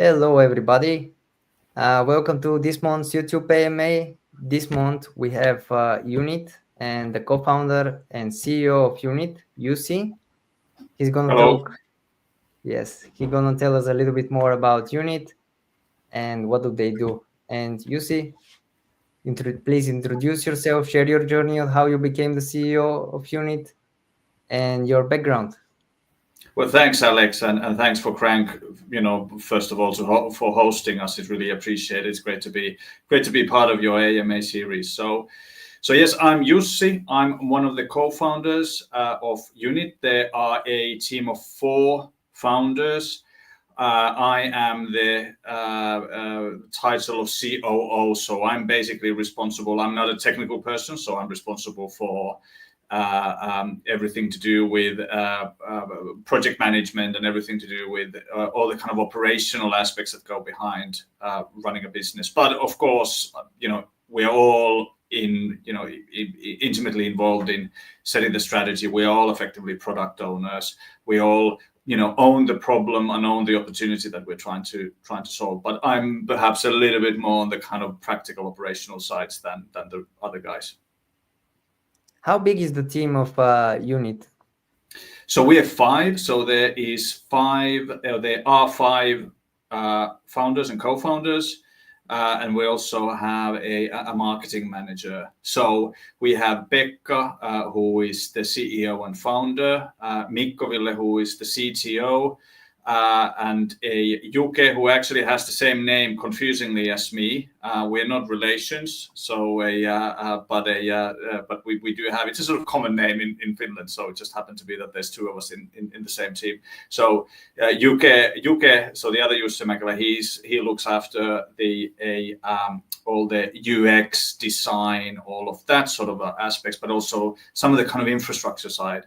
Hello, everybody. Welcome to this month's YouTube AMA. This month we have Unitt and the co-founder and CEO of Unitt, Jussi. He's gonna Hello. talk. Yes, he's gonna tell us a little bit more about Unitt and what do they do. And Jussi, please introduce yourself, share your journey on how you became the CEO of Unitt and your background. Well, thanks, Alex, and thanks for Crankk. First of all, for hosting us. It's really appreciated. It's great to be part of your AMA series. So yes, I'm Jussi. I'm one of the co-founders of Unitt. There are a team of 4 founders. I am the title of COO, so I'm basically responsible. I'm not a technical person, so I'm responsible for everything to do with project management and everything to do with all the kind of operational aspects that go behind running a business. But of course, we are all intimately involved in setting the strategy. We are all effectively product owners. We all own the problem and own the opportunity that we're trying to solve. But I'm perhaps a little bit more on the kind of practical operational sides than the other guys. How big is the team of Unitt? So we have 5. So there are 5 founders and co-founders. And we also have a marketing manager. So we have Pekka, who is the CEO and founder, Mikko Ville, who is the CTO, and a Juke, who actually has the same name, confusingly, as me. We're not relations, so but we do have, it's a sort of common name in Finland. So it just happened to be that there's 2 of us in the same team. So Juke, so the other Jussi Mäkelä, he looks after all the UX design, all of that sort of aspects, but also some of the kind of infrastructure side.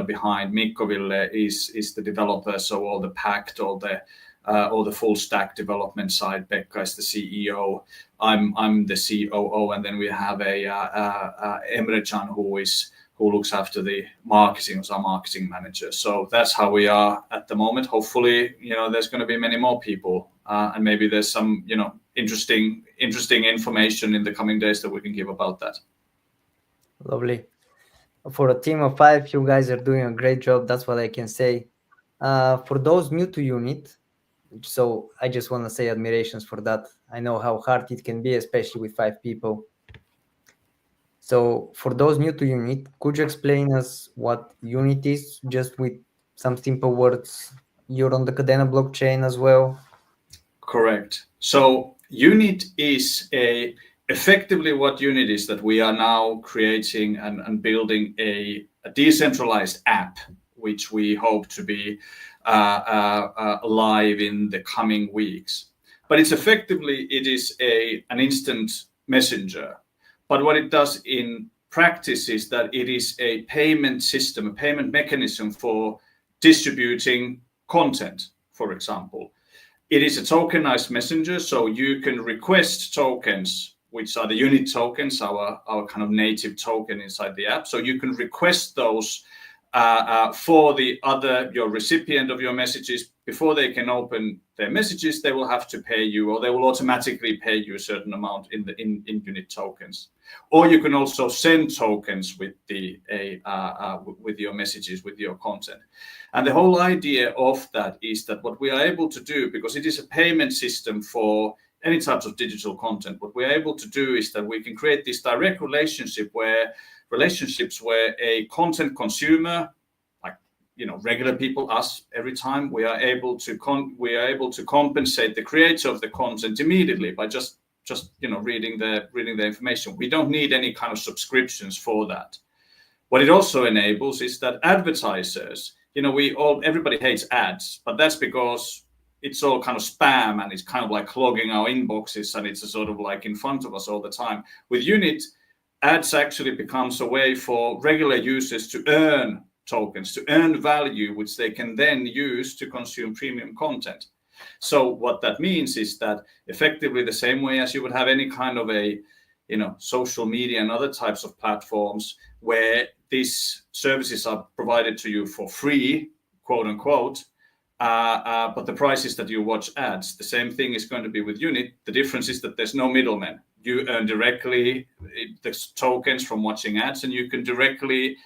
Behind Mikko Ville is the developer, so all the packed, all the full stack development side. Pekka is the CEO. I'm the COO, and then we have Emre Can, who looks after the marketing, as our marketing manager. So that's how we are at the moment. Hopefully, there's going to be many more people, and maybe there's some interesting information in the coming days that we can give about that. Lovely. For a team of 5, you guys are doing a great job. That's what I can say. For those new to Unitt, so I just want to say admirations for that. I know how hard it can be, especially with 5 people. So for those new to Unitt, could you explain us what Unitt is, just with some simple words? You're on the Kadena blockchain as well. Correct. So Unitt is effectively what Unitt is, that we are now creating and building a decentralized app, which we hope to be live in the coming weeks. But it is an instant messenger. But what it does in practice is that it is a payment system, a payment mechanism for distributing content, for example. It is a tokenized messenger, so you can request tokens, which are the Unitt tokens, our kind of native token inside the app. So you can request those for your recipient of your messages. Before they can open their messages, they will have to pay you, or they will automatically pay you a certain amount in Unitt tokens. Or you can also send tokens with your messages, with your content. And the whole idea of that is that what we are able to do, because it is a payment system for any types of digital content, what we're able to do is that we can create this direct relationships where a content consumer, like regular people, us, every time, we are able to compensate the creator of the content immediately by just reading the information. We don't need any kind of subscriptions for that. What it also enables is that advertisers, everybody hates ads, but that's because it's all kind of spam and it's kind of like clogging our inboxes, and it's a sort of like in front of us all the time. With Unitt, ads actually becomes a way for regular users to earn tokens, to earn value, which they can then use to consume premium content. So what that means is that effectively the same way as you would have any kind of a social media and other types of platforms where these services are provided to you for free, quote unquote, but the price is that you watch ads. The same thing is going to be with Unitt. The difference is that there's no middlemen. You earn directly the tokens from watching ads, and you can directly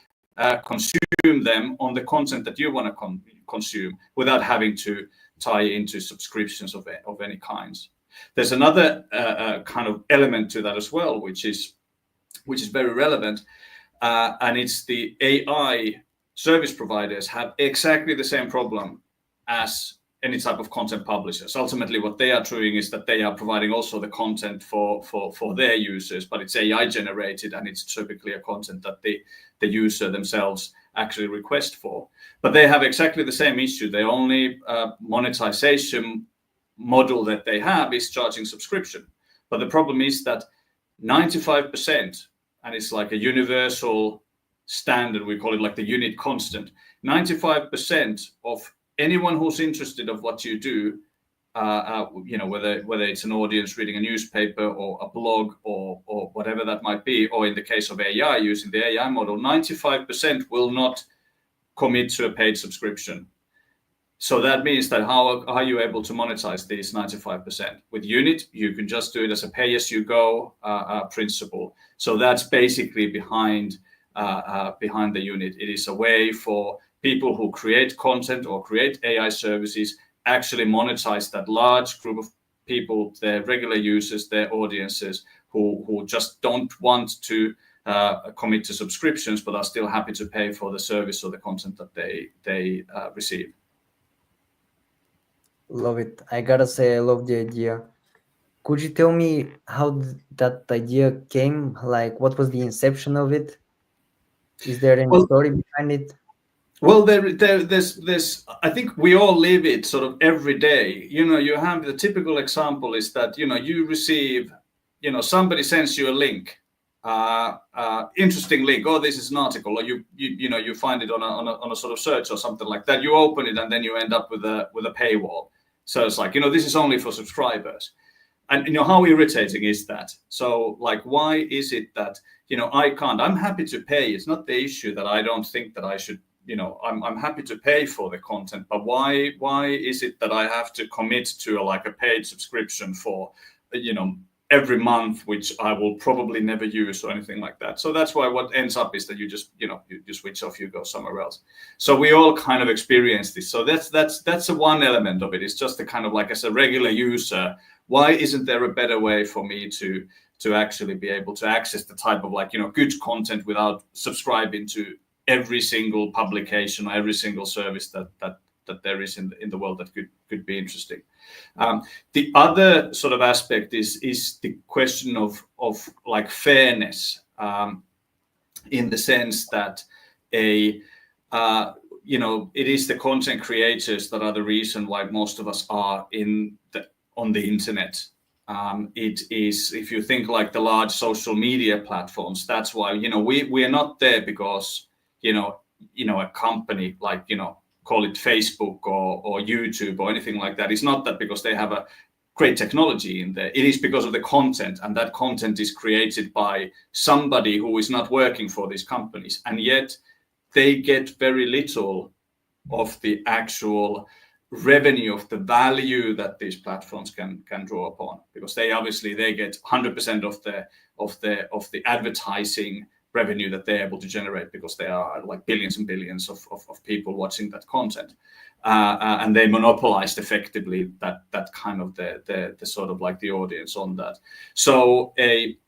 consume them on the content that you want to consume without having to tie into subscriptions of any kinds. There's another kind of element to that as well, which is very relevant, and it's the AI service providers have exactly the same problem as any type of content publishers. Ultimately, what they are doing is that they are providing also the content for their users, but it's AI generated, and it's typically a content that the user themselves actually request for. But they have exactly the same issue. The only monetization model that they have is charging subscription. But the problem is that 95%, and it's like a universal standard, we call it like the Unitt constant, 95% of anyone who's interested of what you do, whether it's an audience reading a newspaper or a blog or whatever that might be, or in the case of AI, using the AI model, 95% will not commit to a paid subscription. So that means that how are you able to monetize these 95%? With Unitt, you can just do it as a pay-as-you-go principle. So that's basically behind the Unitt. It is a way for people who create content or create AI services actually monetize that large group of people, their regular users, their audiences, who just don't want to commit to subscriptions, but are still happy to pay for the service or the content that they receive. Love it. I gotta say, I love the idea. Could you tell me how that idea came? Like, what was the inception of it? Is there any story behind it? Well, there's. I think we all live it sort of every day. You have the typical example is that you receive, somebody sends you a link, interesting link. Oh, this is an article, or you find it on a sort of search or something like that. You open it and then you end up with a paywall. So it's like this is only for subscribers, and how irritating is that? So like, why is it that I can't? I'm happy to pay. It's not the issue that I don't think that I should. I'm happy to pay for the content, but why is it that I have to commit to a paid subscription for every month, which I will probably never use or anything like that? So that's why what ends up is that you just you switch off, you go somewhere else. So we all kind of experience this. So that's a one element of it. It's just the kind of as a regular user, why isn't there a better way for me to actually be able to access the type of good content without subscribing to every single publication or every single service that there is in the world that could be interesting. The other sort of aspect is the question of fairness, in the sense that it is the content creators that are the reason why most of us are on the internet. It is, if you think like the large social media platforms, that's why we are not there because a company like call it Facebook or YouTube or anything like that. It's not that because they have a great technology in there. It is because of the content, and that content is created by somebody who is not working for these companies, and yet they get very little of the actual revenue, of the value that these platforms can draw upon, because they get 100% of the advertising revenue that they're able to generate, because there are like billions and billions of people watching that content, and they monopolized effectively that kind of the sort of like the audience on that. So it's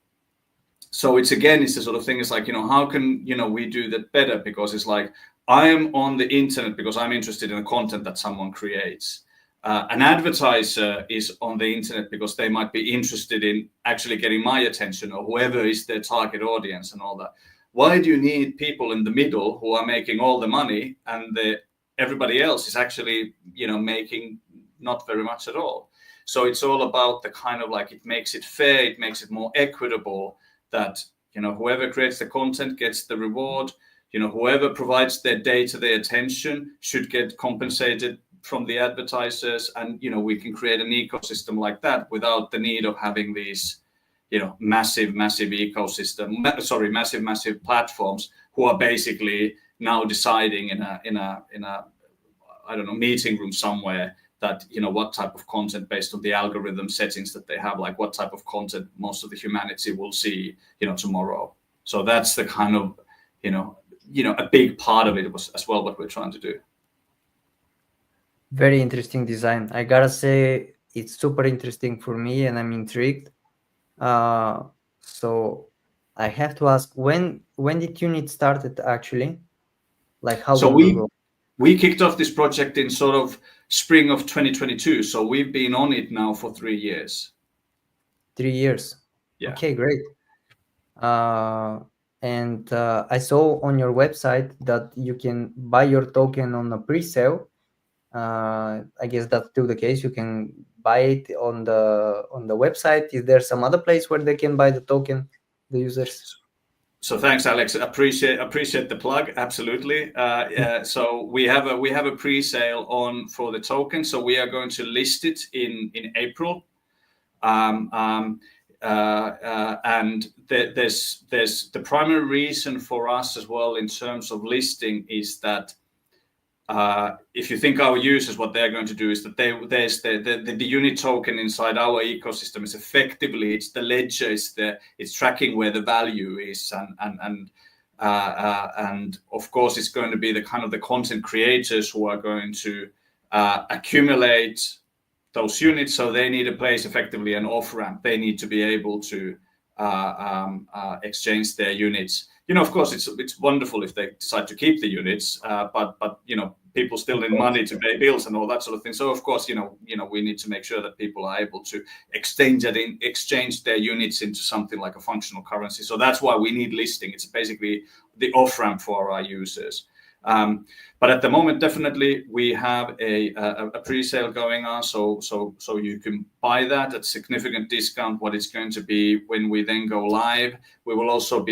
the sort of thing, it's like how can we do that better, because it's like I'm on the internet because I'm interested in the content that someone creates. An advertiser is on the internet because they might be interested in actually getting my attention, or whoever is their target audience and all that. Why do you need people in the middle who are making all the money and everybody else is actually making not very much at all? So it's all about the kind of it makes it fair, it makes it more equitable, that whoever creates the content gets the reward. Whoever provides their data, their attention, should get compensated from the advertisers, and we can create an ecosystem like that without the need of having these massive platforms who are basically now deciding in a I don't know, meeting room somewhere, that what type of content based on the algorithm settings that they have, like what type of content most of the humanity will see tomorrow. So that's the kind of a big part of it was as well what we're trying to do. Very interesting design. I gotta say, it's super interesting for me, and I'm intrigued. So I have to ask, when did Unitt started actually? Like how So long ago? we kicked off this project in sort of spring of 2022. So we've been on it now for 3 years. 3 years. Yeah. Okay, great. And I saw on your website that you can buy your token on a pre-sale. I guess that's still the case. You can buy it on the website. Is there some other place where they can buy the token, the users? So thanks, Alex. Appreciate the plug. Absolutely. So we have a pre-sale on for the token. So we are going to list it in April. And there's the primary reason for us as well in terms of listing is that if you think our users, what they're going to do is that there's the Unitt token inside our ecosystem is effectively, it's the ledger, it's tracking where the value is, and of course it's going to be the kind of the content creators who are going to accumulate those units. So they need a place, effectively an off ramp. They need to be able to exchange their units. Of course, it's wonderful if they decide to keep the units, but people still need money to pay bills and all that sort of thing. So of course, we need to make sure that people are able to exchange their units into something like a functional currency. So that's why we need listing. It's basically the off ramp for our users. But at the moment, definitely we have a pre-sale going on, so you can buy that at significant discount. What it's going to be when we then go live, you will also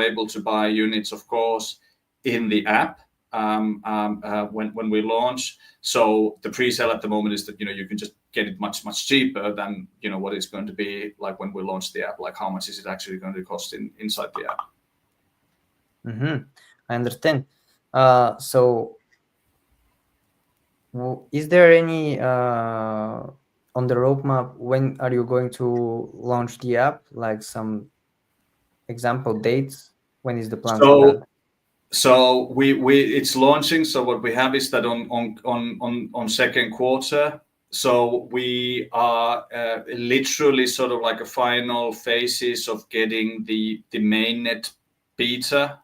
able to buy units, of course, in the app when we launch. So the pre-sale at the moment is that you can just get it much cheaper than what it's going to be like when we launch the app. Like how much is it actually going to cost inside the app? I understand. So is there any on the roadmap, when are you going to launch the app? Like some example dates? When is the plan for that? So it's launching. So what we have is that on second quarter. So we are literally sort of like a final phases of getting the mainnet beta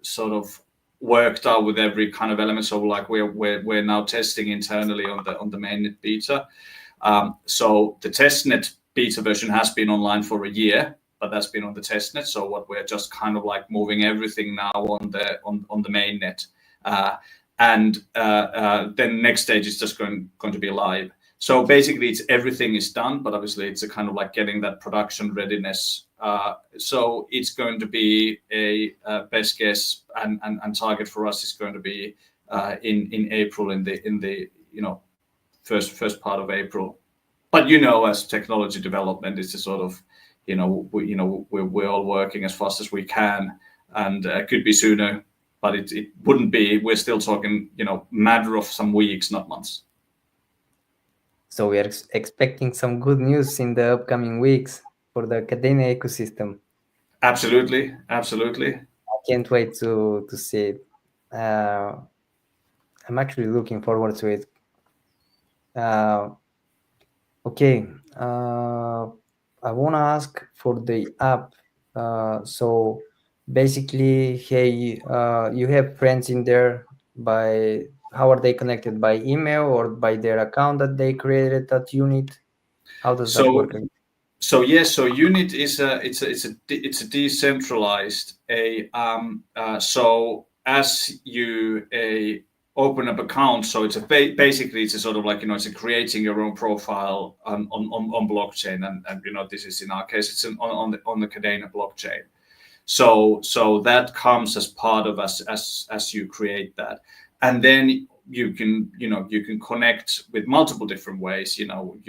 sort of worked out with every kind of element. So like we're now testing internally on the mainnet beta. So the testnet beta version has been online for a year, but that's been on the testnet. So what we're just kind of like moving everything now on the mainnet, and then next stage is just going to be live. So basically, everything is done, but obviously it's a kind of like getting that production readiness. So it's going to be a best guess and target for us is going to be in April, in the first part of April. But as technology development is a sort of we're all working as fast as we can, and it could be sooner, but it wouldn't be. We're still talking matter of some weeks, not months. So we are expecting some good news in the upcoming weeks for the Kadena ecosystem. Absolutely. I can't wait to see it. I'm actually looking forward to it. Okay. I want to ask for the app. So basically, hey, you have friends in there. How are they connected? By email or by their account that they created at Unitt? How does that work? So yes, so Unitt is a decentralized so as you open up account, so it's basically it's a sort of like it's a creating your own profile on blockchain, and this is in our case it's on the Kadena blockchain. So that comes as part of as you create that, and then you can connect with multiple different ways.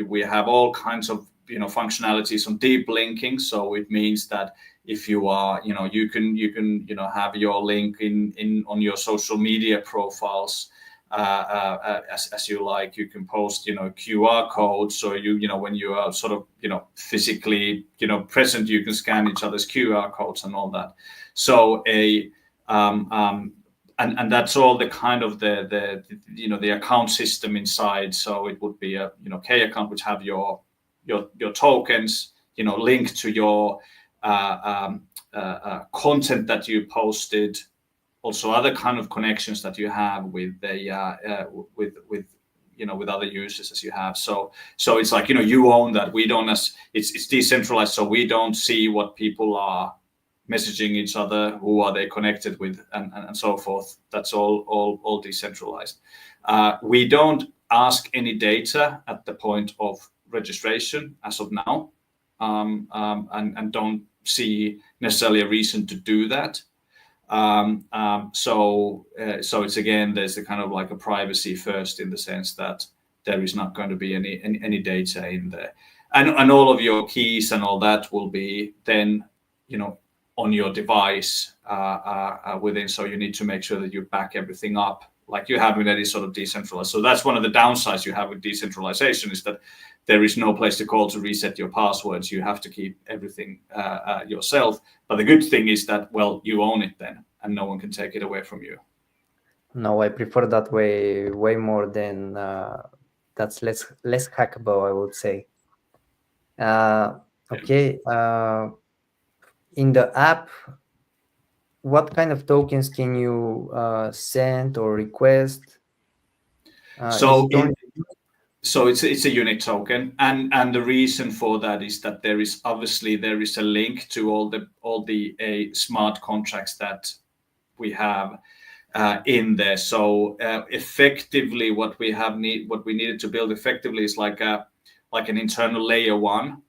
We have all kinds of functionalities on deep linking. So it means that if you are, you can have your link in on your social media profiles as you like. You can post QR codes, so when you are sort of physically present, you can scan each other's QR codes and all that. So and that's all the kind of the account system inside. So it would be a K account which have your tokens linked to your content that you posted, also other kind of connections that you have with with other users as you have. So it's like you own that. We don't, as it's decentralized, so we don't see what people are messaging each other, who are they connected with, and so forth. That's all decentralized. We don't ask any data at the point of registration as of now, and don't see necessarily a reason to do that. So it's again, there's a kind of like a privacy first, in the sense that there is not going to be any data in there, and all of your keys and all that will be then on your device within. So you need to make sure that you back everything up like you have with any sort of decentralized. So that's one of the downsides you have with decentralization, is that there is no place to call to reset your passwords. You have to keep everything yourself. But the good thing is that, well, you own it then, and no one can take it away from you. No, I prefer that way more than that's less hackable, I would say. Okay. In the app, what kind of tokens can you send or request? So it's a Unitt token, and the reason for that is that there is a link to all the smart contracts that we have in there. So effectively, what we needed to build effectively is like an internal layer one,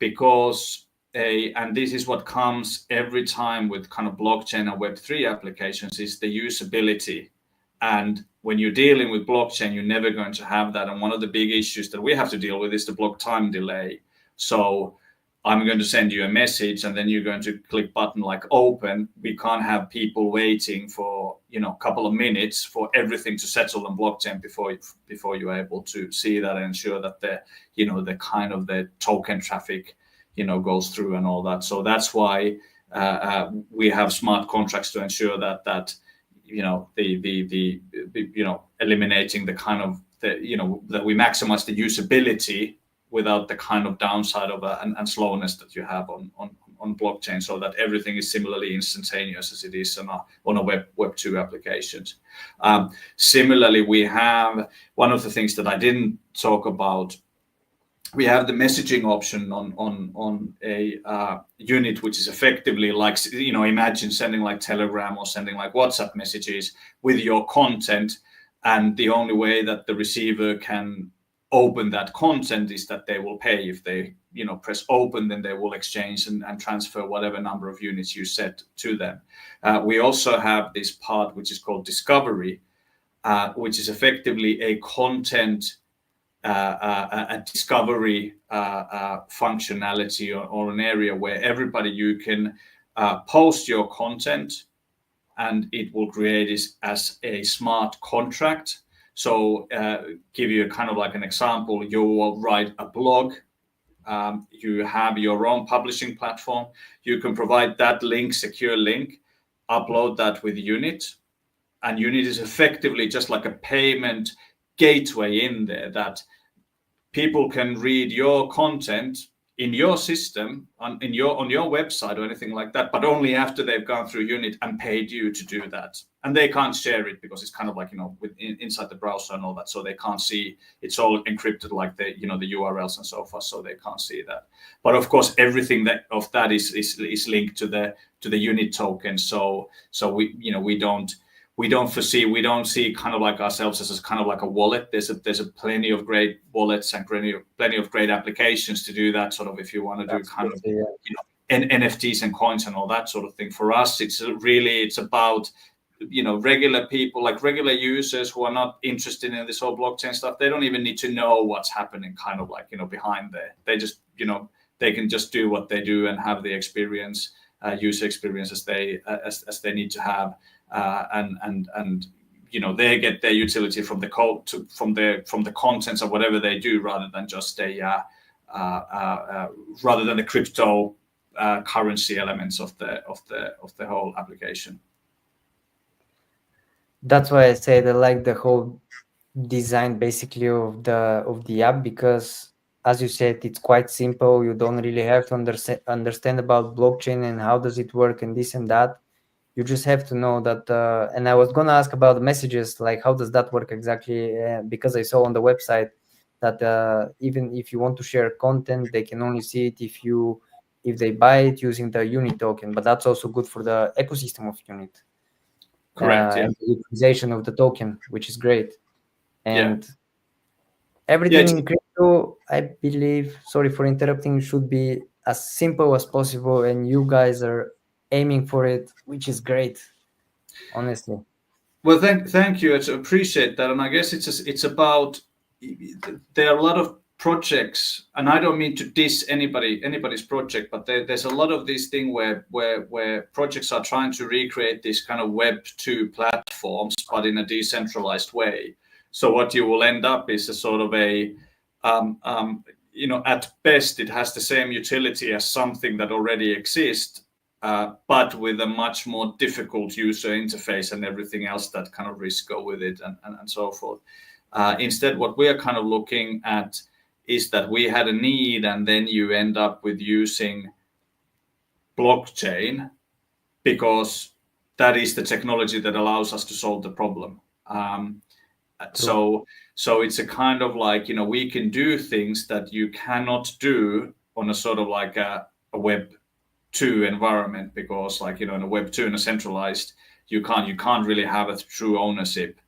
because and this is what comes every time with kind of blockchain and Web3 applications, is the usability. And when you're dealing with blockchain, you're never going to have that. And one of the big issues that we have to deal with is the block time delay. So I'm going to send you a message, and then you're going to click button like open. We can't have people waiting for a couple of minutes for everything to settle on blockchain before you're able to see that and ensure that the kind of the token traffic goes through and all that. So that's why we have smart contracts to ensure that eliminating the kind of that we maximize the usability without the kind of downside of and slowness that you have on blockchain, so that everything is similarly instantaneous as it is on a Web 2 applications. Similarly, we have one of the things that I didn't talk about. We have the messaging option on a Unitt, which is effectively like, imagine sending like Telegram or sending like WhatsApp messages with your content, and the only way that the receiver can open that content is that they will pay. If they press open, then they will exchange and transfer whatever number of units you set to them. We also have this part which is called discovery, which is effectively a content a discovery functionality or an area where everybody, you can post your content, and it will create this as a smart contract. So give you a kind of like an example. You will write a blog. You have your own publishing platform. You can provide that link, secure link, upload that with Unitt. And Unitt is effectively just like a payment gateway in there, that people can read your content in your system on your website or anything like that, but only after they've gone through Unitt and paid you to do that. And they can't share it because it's kind of like inside the browser and all that, so they can't see. It's all encrypted, like the the URLs and so forth, so they can't see that. But of course, everything that is linked to the Unitt token. So we don't see kind of like ourselves as kind of like a wallet. There's a plenty of great wallets and plenty of great applications to do that sort of, if you want to do kind of NFTs and coins and all that sort of thing. For us, it's about regular people, like regular users who are not interested in this whole blockchain stuff, they don't even need to know what's happening kind of like, behind there. They just, they can just do what they do and have the experience, user experience as they need to have, and they get their utility from the code from the contents of whatever they do, rather than just rather than the crypto currency elements of the whole application. That's why I said I like the whole design basically of the app, because as you said, it's quite simple. You don't really have to understand about blockchain and how does it work and this and that. You just have to know that. And I was gonna ask about the messages, like how does that work exactly? Because I saw on the website that even if you want to share content, they can only see it if they buy it using the Unitt token. But that's also good for the ecosystem of Unitt. Correct. Yeah. And the utilization of the token, which is great. And Yeah, everything in crypto, I believe, sorry for interrupting, should be as simple as possible. And you guys are aiming for it, which is great, honestly. well, thank you. I appreciate that, and I guess it's about, there are a lot of projects, and I don't mean to diss anybody's project, but there's a lot of this thing where projects are trying to recreate this kind of Web2 platforms, but in a decentralized way. So what you will end up is a sort of a at best it has the same utility as something that already exists, but with a much more difficult user interface and everything else that kind of risks go with it, and so forth. Instead, what we are kind of looking at is that we had a need, and then you end up with using blockchain because that is the technology that allows us to solve the problem. So it's a kind of like, we can do things that you cannot do on a sort of like a Web2 environment, because like, in a Web2, in a centralized, you can't really have a true ownership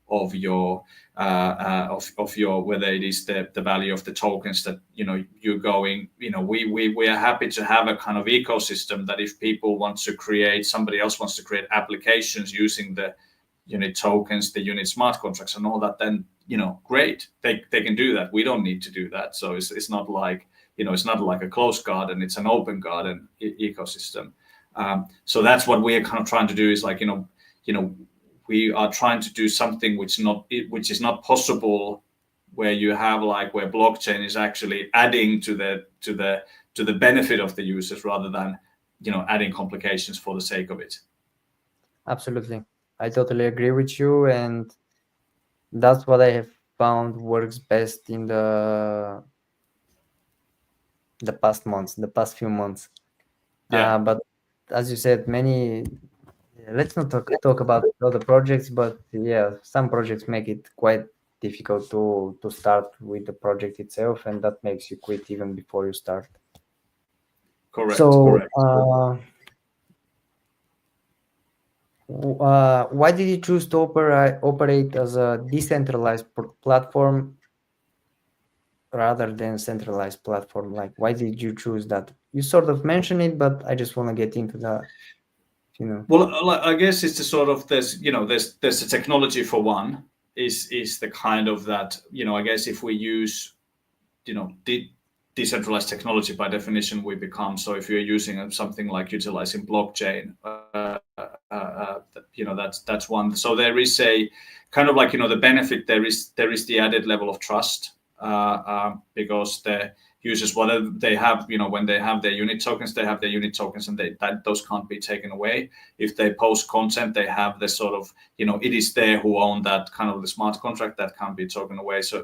of your whether it is the value of the tokens that you're going. We are happy to have a kind of ecosystem that if people want to create, somebody else wants to create applications using the Unitt tokens, the Unitt smart contracts and all that, then great, they can do that. We don't need to do that. So it's not like it's not like a closed garden, it's an open garden ecosystem. So that's what we're kind of trying to do, is like we are trying to do something which is not possible, where you have like where blockchain is actually adding to the benefit of the users, rather than adding complications for the sake of it. Absolutely, I totally agree with you, and that's what I have found works best in the past months, the past few months. But as you said, let's not talk about other projects, but yeah, some projects make it quite difficult to start with the project itself, and that makes you quit even before you start. Correct. So why did you choose to operate as a decentralized platform rather than centralized platform? Like, why did you choose that? You sort of mentioned it, but I just want to get into that. Well, I guess it's the sort of there's the technology for one, is the kind of that I guess if we use decentralized technology, by definition we become, so if you're using something like utilizing blockchain, that's one. So there is a kind of like the benefit, there is the added level of trust, because the users, whether they have when they have their Unitt tokens, they have their Unitt tokens, and those can't be taken away. If they post content, they have the sort of it is they who own that kind of the smart contract that can't be taken away. So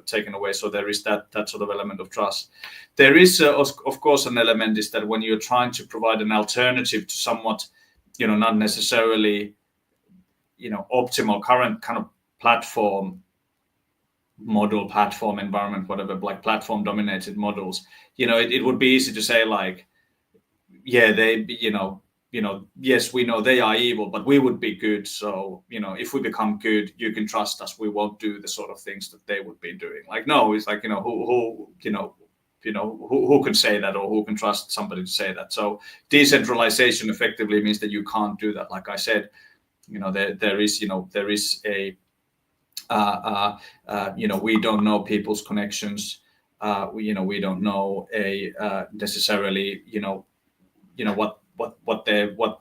there is that sort of element of trust. There is of course an element is that when you're trying to provide an alternative to somewhat not necessarily optimal current kind of platform environment, whatever, like platform dominated models, it would be easy to say like, yeah, they yes, we know they are evil, but we would be good. So if we become good, you can trust us, we won't do the sort of things that they would be doing. Like, no, it's like who can say that, or who can trust somebody to say that? So decentralization effectively means that you can't do that. Like I said, there is a we don't know people's connections. We don't know necessarily what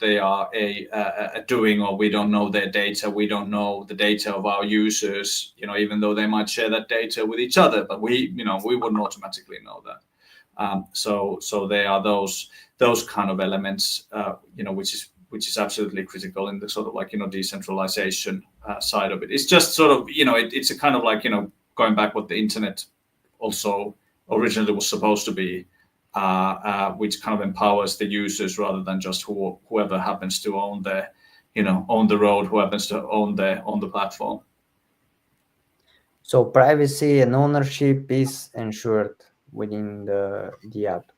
they are doing, or we don't know their data. We don't know the data of our users. Even though they might share that data with each other, but we wouldn't automatically know that. So there are those kind of elements, which is absolutely critical in the sort of decentralization side of it. It's just sort of it's a kind of going back what the internet also originally was supposed to be, which kind of empowers the users rather than just whoever happens to own the road, who happens to own the platform. So privacy and ownership is ensured within the app.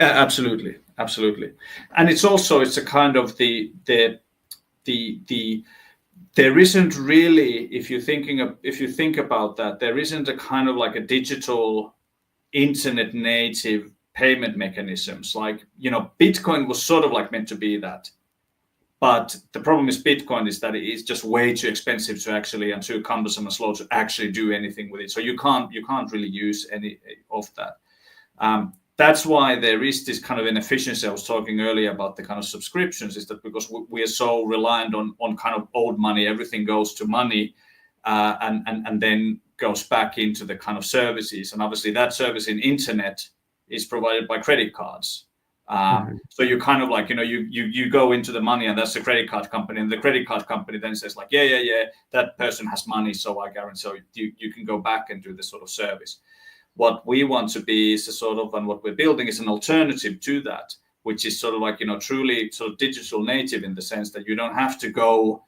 Absolutely, and it's a kind of the there isn't really, if you think about that, there isn't a kind of like a digital internet native payment mechanisms. Bitcoin was sort of like meant to be that, but the problem is Bitcoin is that it is just way too expensive to actually, and too cumbersome and slow to actually do anything with it. So you can't really use any of that. That's why there is this kind of inefficiency. I was talking earlier about the kind of subscriptions, is that because we are so reliant on kind of old money, everything goes to money, and then goes back into the kind of services. And obviously that service in internet is provided by credit cards. So you kind of you go into the money, and that's the credit card company, and the credit card company then says yeah, that person has money, so I guarantee you can go back and do this sort of service. What we want to be is and what we're building is an alternative to that, which is sort of truly sort of digital native, in the sense that you don't have to go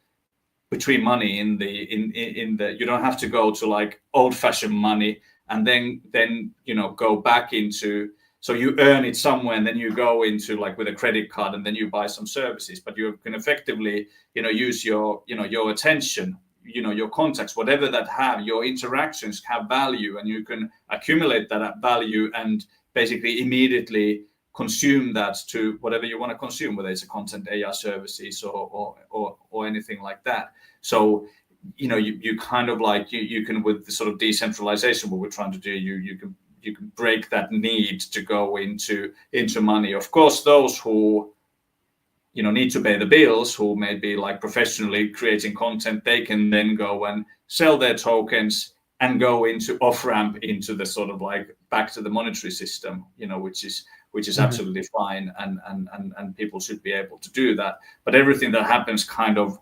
between money in the you don't have to go to old-fashioned money and then go back into, so you earn it somewhere and then you go into with a credit card and then you buy some services, but you can effectively use your attention, your contacts, whatever that have, your interactions have value, and you can accumulate that value and basically immediately consume that to whatever you want to consume, whether it's a content AI services or anything like that. So you kind of you can, with the sort of decentralization, what we're trying to do, you can break that need to go into money. Of course, those who need to pay the bills, who may be professionally creating content, they can then go and sell their tokens and go into off-ramp into the sort of back to the monetary system, which is absolutely fine, and people should be able to do that. But everything that happens kind of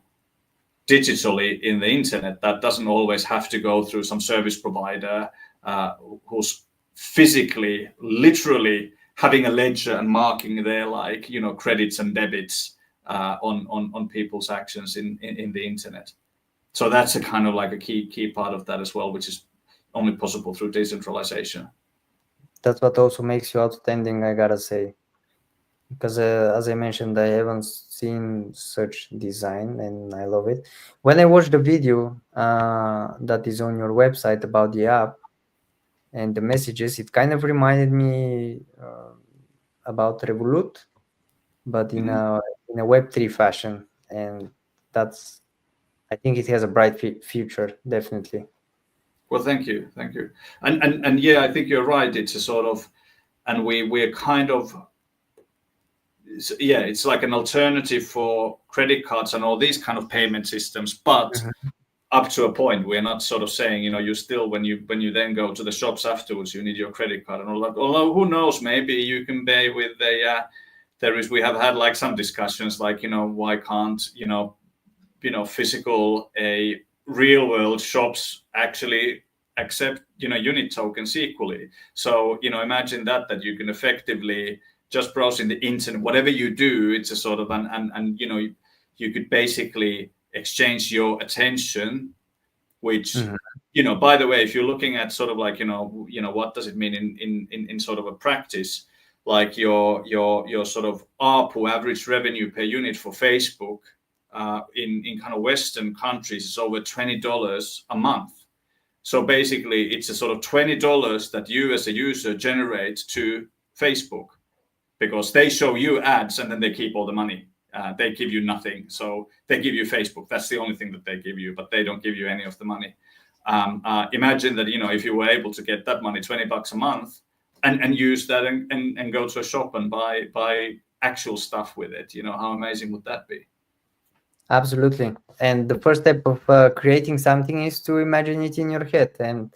digitally in the internet, that doesn't always have to go through some service provider who's physically, literally having a ledger and marking their credits and debits on people's actions in the internet. So that's a kind of a key part of that as well, which is only possible through decentralization. That's what also makes you outstanding, I gotta say, because as I mentioned, I haven't seen such design and I love it. When I watched the video that is on your website about the app and the messages, it kind of reminded me about Revolut, but in a Web3 fashion, and that's, I think it has a bright future, definitely. Well, thank you, and yeah, I think you're right. It's a sort of, and we're kind of, yeah, it's like an alternative for credit cards and all these kind of payment systems, but up to a point. We're not sort of saying, you still, when you then go to the shops afterwards, you need your credit card and all that. Although who knows, maybe you can pay with we have had some discussions why can't physical real world shops actually accept Unitt tokens equally. So imagine that you can effectively just browsing the internet, whatever you do, it's a sort of and you could basically exchange your attention, which by the way, if you're looking at sort of what does it mean in sort of a practice, your sort of ARPU, average revenue per unit for Facebook in kind of Western countries is over $20 a month. So basically it's a sort of $20 that you as a user generate to Facebook, because they show you ads and then they keep all the money. They give you nothing. So they give you Facebook. That's the only thing that they give you, but they don't give you any of the money. Imagine that, if you were able to get that money, $20 a month, and use that and go to a shop and buy actual stuff with it. How amazing would that be? Absolutely. And the first step of creating something is to imagine it in your head. And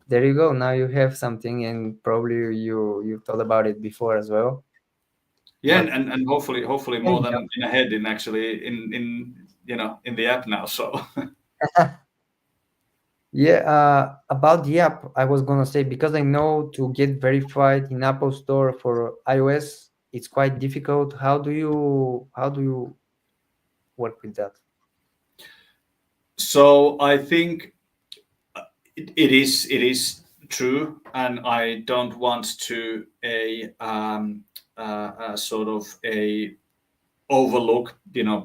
there you go. Now you have something, and probably you thought about it before as well. Yeah, But and hopefully more than in a head, in actually in the app now. So yeah, about the app, I was gonna say, because I know to get verified in Apple Store for iOS, it's quite difficult. How do you work with that? so I think it is true, and I don't want to a sort of a overlook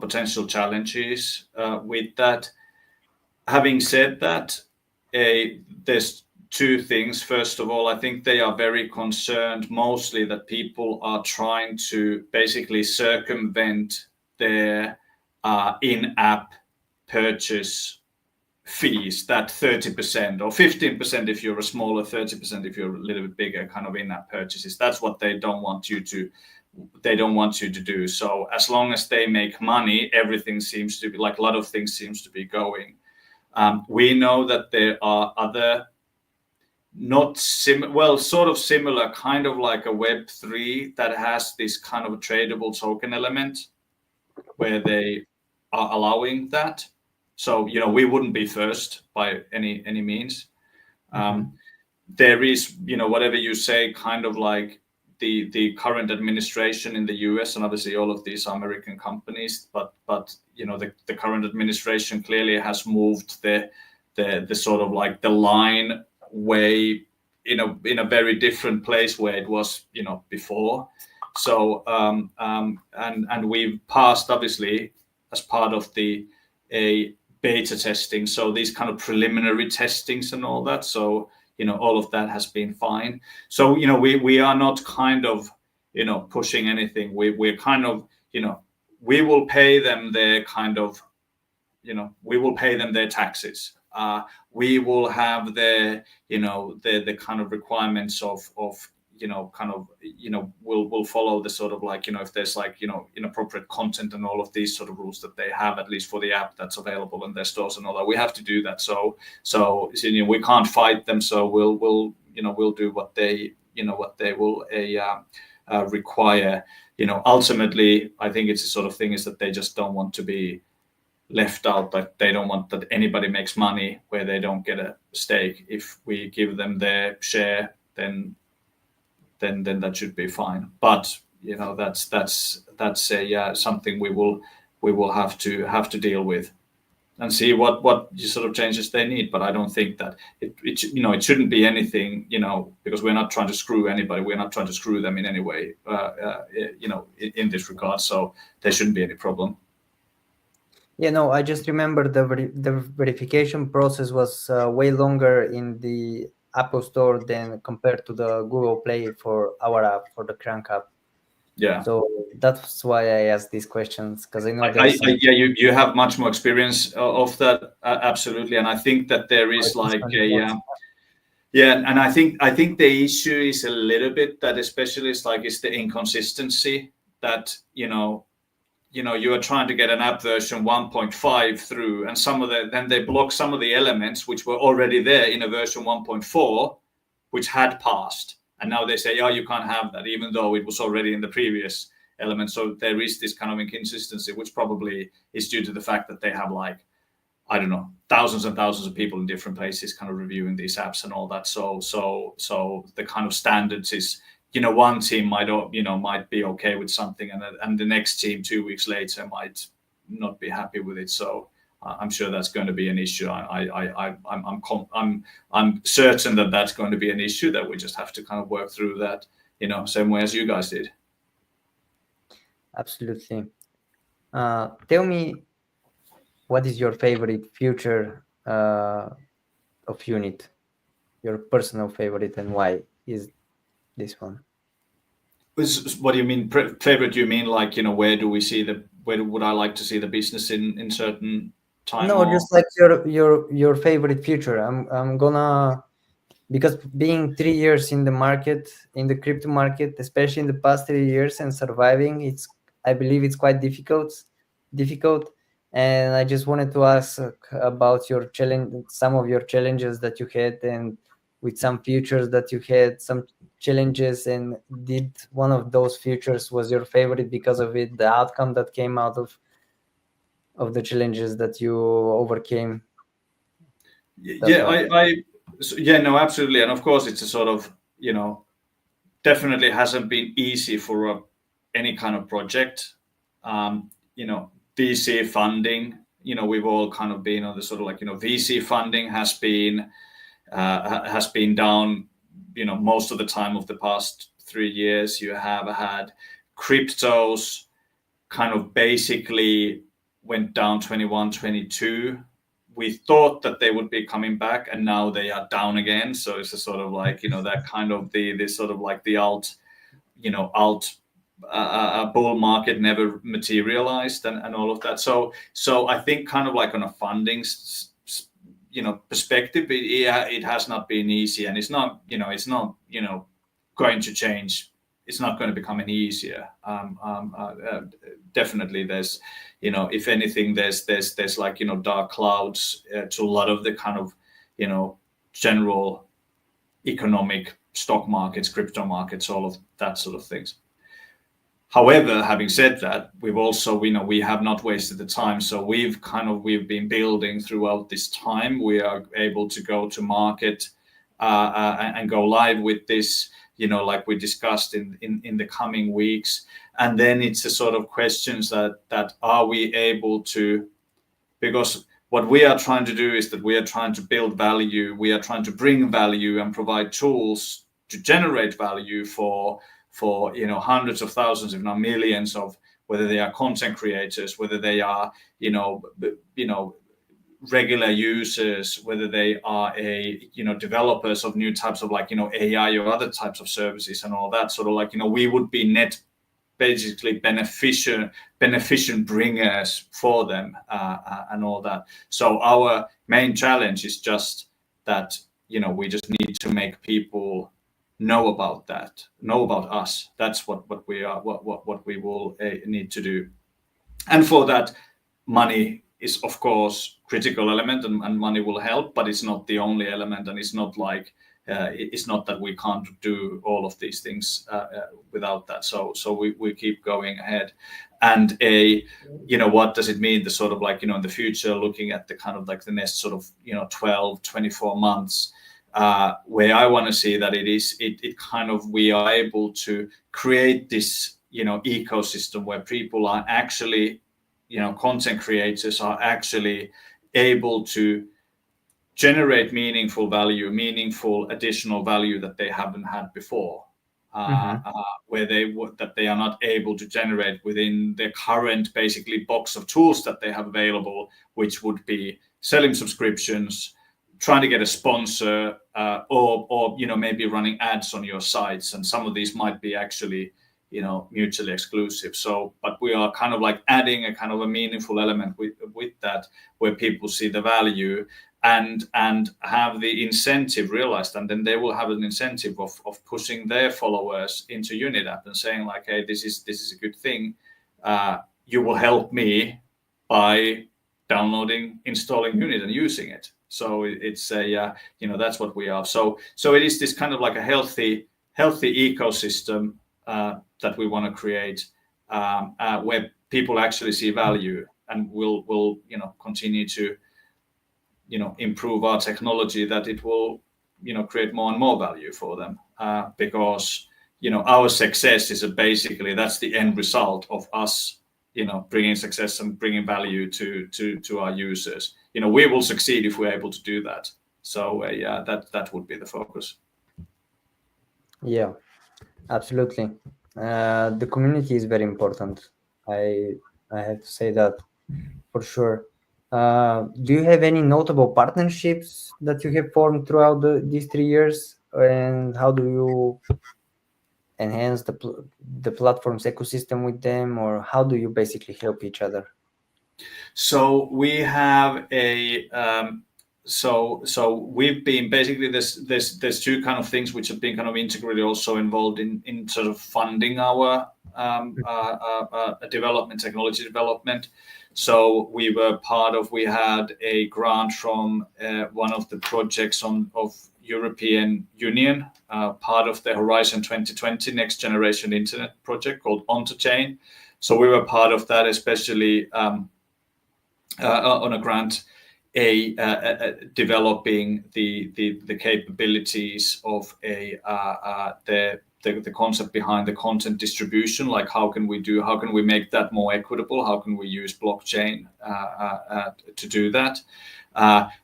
potential challenges with that. Having said that, there's two things. First of all, I think they are very concerned mostly that people are trying to basically circumvent their in-app purchase fees, that 30% or 15% if you're a smaller, 30% if you're a little bit bigger, kind of in-app purchases. That's what they don't want you to do. So as long as they make money, everything seems to be, like, a lot of things seems to be going. We know that there are other sort of similar, kind of like a Web3 that has this kind of a tradable token element where they are allowing that. So we wouldn't be first by any means. There is, whatever you say, kind of like the current administration in the US, and obviously all of these are American companies, but the current administration clearly has moved the sort of like the line way in a very different place where it was before. So and we've passed, obviously, as part of the a beta testing, so these kind of preliminary testings and all that. So all of that has been fine. So we are not kind of pushing anything. We're kind of we will pay them their kind of we will pay them their taxes. We will have the kind of requirements of kind of we'll follow the sort of like if there's like inappropriate content and all of these sort of rules that they have, at least for the app that's available in their stores and all that, we have to do that. So we can't fight them, so we'll do what they will require. Ultimately, I think it's the sort of thing is that they just don't want to be left out, that they don't want that anybody makes money where they don't get a stake. If we give them their share, then that should be fine. But that's a something we will have to deal with and see what sort of changes they need. But I don't think that it shouldn't be anything, because we're not trying to screw anybody. We're not trying to screw them in any way, in this regard. So there shouldn't be any problem. Yeah, no, I just remember the verification process was way longer in the Apple Store than compared to the Google Play for our app, for the Crankk app. Yeah. So that's why I asked these questions, because I know there's yeah, you have much more experience of that, absolutely, and I think that there is like a yeah, and I think the issue is a little bit that, especially, it's the inconsistency that you are trying to get an app version 1.5 through, and then they block some of the elements which were already there in a version 1.4, which had passed, and now they say, oh, you can't have that, even though it was already in the previous element. So there is this kind of inconsistency, which probably is due to the fact that they have, like, I don't know, thousands and thousands of people in different places kind of reviewing these apps and all that. So the kind of standards is, one team might be okay with something, and the next team 2 weeks later might not be happy with it. So I'm sure that's going to be an issue. I'm certain that that's going to be an issue that we just have to kind of work through that, same way as you guys did. absolutely. Tell me, what is your favorite feature of Unitt? Your personal favorite, and why is this one? What do you mean favorite? You mean like where do we see the where would I like to see the business in certain time? No, Or just like your favorite future. I'm gonna, because being 3 years in the market, in the crypto market, especially in the past 3 years, and surviving, I believe it's quite difficult. And I just wanted to ask about your challenge, some of your challenges that you had, and with some futures that you had, some challenges, and did one of those futures was your favorite because of it, the outcome that came out of the challenges that you overcame? That's yeah, why. yeah, no, absolutely, and of course it's a sort of, definitely hasn't been easy for any kind of project. Um, VC funding. We've all kind of been on the sort of like, VC funding has been down. Most of the time of the past 3 years, you have had cryptos kind of basically went down 21, 22. We thought that they would be coming back, and now they are down again. So it's a sort of like, that kind of the sort of like the alt bull market never materialized, and all of that. So I think kind of like on a funding perspective, it has not been easy, and it's not going to change. It's not going to become any easier. Definitely, there's if anything, there's like dark clouds to a lot of the kind of general economic stock markets, crypto markets, all of that sort of things. However, having said that, we've also, we have not wasted the time. So we've been building throughout this time. We are able to go to market and go live with this, like we discussed in the coming weeks. And then it's the sort of questions that are we able to, because what we are trying to do is that we are trying to build value. We are trying to bring value and provide tools to generate value for hundreds of thousands, if not millions, of whether they are content creators, whether they are regular users, whether they are developers of new types of like AI or other types of services and all that sort of like we would be net basically beneficent bringers for them and all that. So our main challenge is just that we just need to make people know about us. That's what we are, what we will need to do. And for that, money is of course critical element, and money will help, but it's not the only element, and it's not like it's not that we can't do all of these things without that. So we keep going ahead. And what does it mean, the sort of like in the future, looking at the kind of like the next sort of 12, 24 months, where I want to see that it kind of, we are able to create this ecosystem where people are actually, content creators are actually able to generate meaningful additional value that they haven't had before, where that they are not able to generate within the current basically box of tools that they have available, which would be selling subscriptions, trying to get a sponsor, or maybe running ads on your sites, and some of these might be actually mutually exclusive. So, but we are kind of like adding a kind of a meaningful element with that, where people see the value and have the incentive realized, and then they will have an incentive of pushing their followers into Unitt app and saying like, hey, this is a good thing. You will help me by downloading, installing Unitt and using it. So it's a that's what we are. So it is this kind of like a healthy ecosystem that we want to create, where people actually see value, and will continue to improve our technology, that it will create more and more value for them, because our success is basically, that's the end result of us bringing success and bringing value to our users. We will succeed if we're able to do that. So that would be the focus. Yeah, absolutely. The community is very important. I have to say that for sure. Do you have any notable partnerships that you have formed throughout these 3 years, and how do you enhance the platform's ecosystem with them, or how do you basically help each other? So we have a so we've been basically there's two kind of things which have been kind of integrally also involved in sort of funding our development, technology development. So we had a grant from one of the projects of European Union, part of the Horizon 2020 Next Generation Internet project called Onto Chain. So we were part of that, especially on a grant, developing the capabilities of the concept behind the content distribution. Like how can we make that more equitable? How can we use blockchain to do that?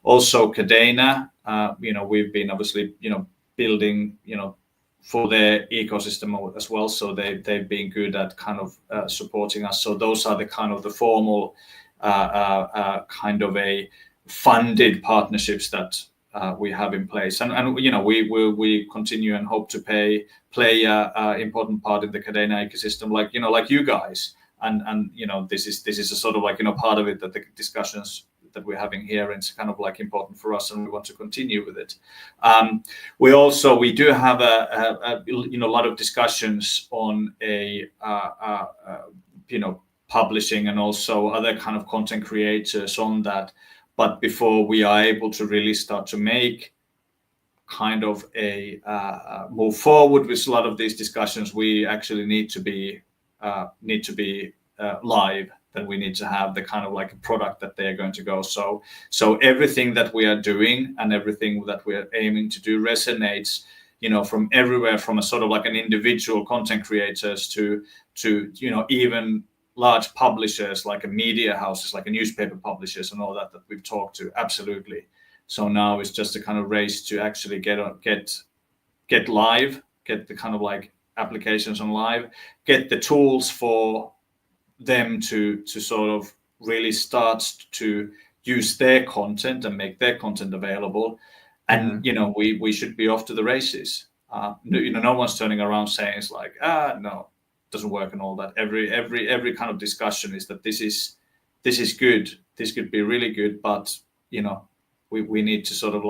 Also, Kadena, we've been obviously building for their ecosystem as well. So they've been good at kind of supporting us. So those are the kind of the formal kind of a funded partnerships that we have in place, and we continue and hope to play a important part in the Kadena ecosystem, like you guys, and this is a sort of part of it, that the discussions that we're having here, it's kind of important for us, and we want to continue with it. We do have a lot of discussions on publishing and also other kind of content creators on that. But before we are able to really start to make kind of a move forward with a lot of these discussions, we actually need to be live. Then we need to have the kind of a product that they're going to go. So everything that we are doing and everything that we are aiming to do resonates, from everywhere, from a sort of an individual content creators to even large publishers like a media houses, like a newspaper publishers and all that we've talked to. Absolutely. So now it's just a kind of race to actually get live, get the kind of applications on live, get the tools for them to sort of really start to use their content and make their content available. And we should be off to the races. No one's turning around saying it's no, doesn't work and all that. Every kind of discussion is that this is good. This could be really good, but we need to sort of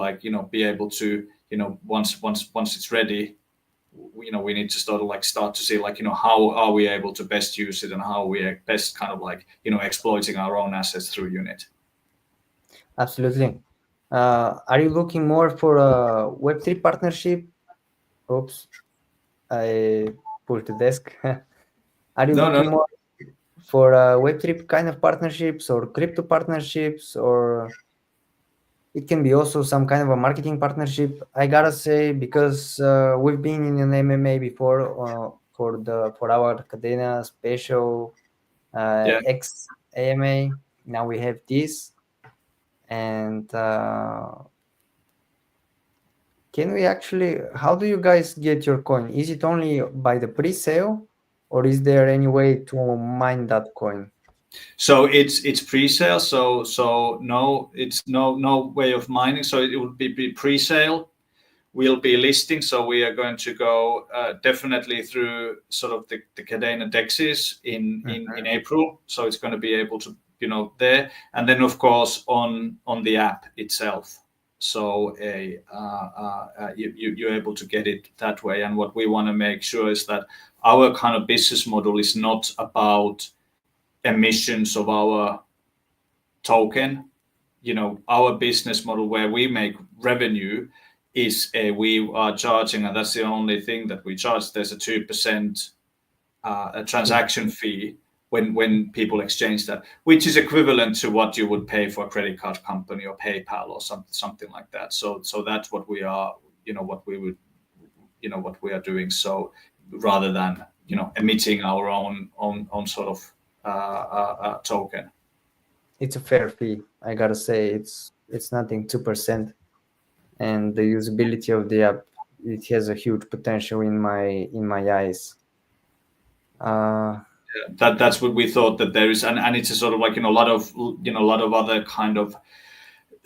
be able to once it's ready, we need to start to see how are we able to best use it and how we are best kind of exploiting our own assets through Unitt. Absolutely. Are you looking more for a Web3 partnership? Oops, I pushed the desk. Are you looking more for Web3 kind of partnerships or crypto partnerships, or it can be also some kind of a marketing partnership? I gotta say, because we've been in an MMA before for our Kadena special X AMA. Now we have this, and can we actually? How do you guys get your coin? Is it only by the pre-sale, or is there any way to mine that coin? So it's pre-sale. So no, it's no way of mining. So it will be pre-sale. We'll be listing. So we are going to go definitely through sort of the Kadena dexes in April. So it's going to be able to there, and then of course on the app itself. So you're able to get it that way. And what we want to make sure is that our kind of business model is not about emissions of our token. Our business model where we make revenue is we are charging, and that's the only thing that we charge. There's a 2% a transaction fee when people exchange that, which is equivalent to what you would pay for a credit card company or PayPal or something like that. So that's what we are, what we are doing. So rather than emitting our own sort of token, it's a fair fee. I gotta say, it's nothing 2%, and the usability of the app, it has a huge potential in my eyes. That's what we thought, that there is, and it's a sort of a lot of other kind of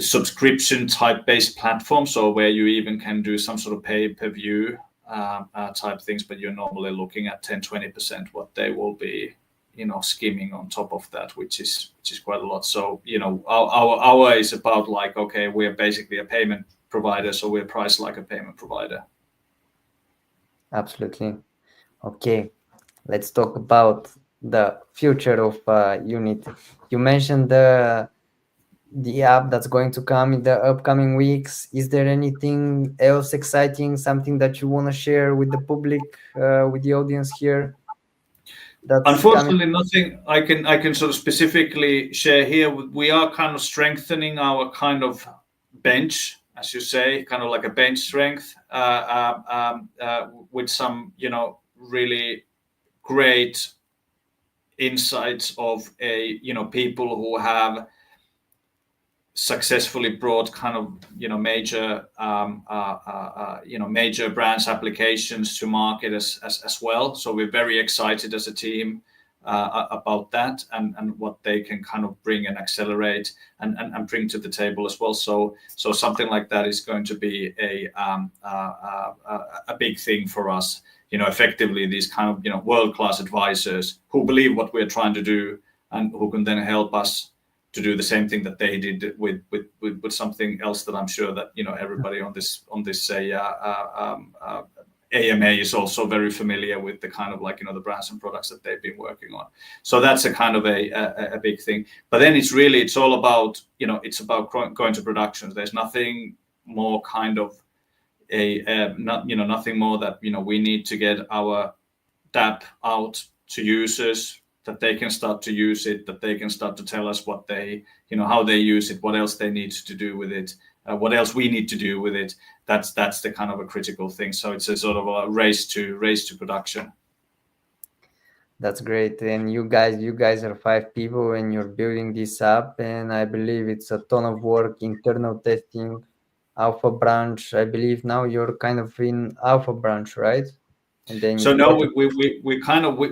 subscription type based platforms, so where you even can do some sort of pay per view type things, but you're normally looking at 10-20% what they will be, skimming on top of that, which is quite a lot. So our is about like, okay, we're basically a payment provider, so we're priced like a payment provider. Absolutely. Okay, let's talk about the future of Unitt. You mentioned the app that's going to come in the upcoming weeks. Is there anything else exciting, something that you want to share with the public, with the audience here? That's coming. Unfortunately, nothing I can sort of specifically share here. We are kind of strengthening our kind of bench, as you say, kind of like a bench strength, with some really great insights of people who have successfully brought kind of major major brands applications to market as well. So we're very excited as a team about that and what they can kind of bring and accelerate and bring to the table as well. So something like that is going to be a big thing for us. Effectively these kind of world-class advisors who believe what we're trying to do and who can then help us to do the same thing that they did with something else that I'm sure that everybody on this AMA is also very familiar with, the kind of like the brands and products that they've been working on. So that's a kind of a big thing. But then it's all about it's about going to productions. There's nothing more kind of nothing more that we need to get our dApp out to users, that they can start to use it, that they can start to tell us what they, how they use it, what else they need to do with it, what else we need to do with it. That's the kind of a critical thing. So it's a sort of a race to production. That's great. And you guys are 5 people and you're building this app, and I believe it's a ton of work, internal testing, alpha branch. I believe now you're kind of in alpha branch, right? And then So you no, start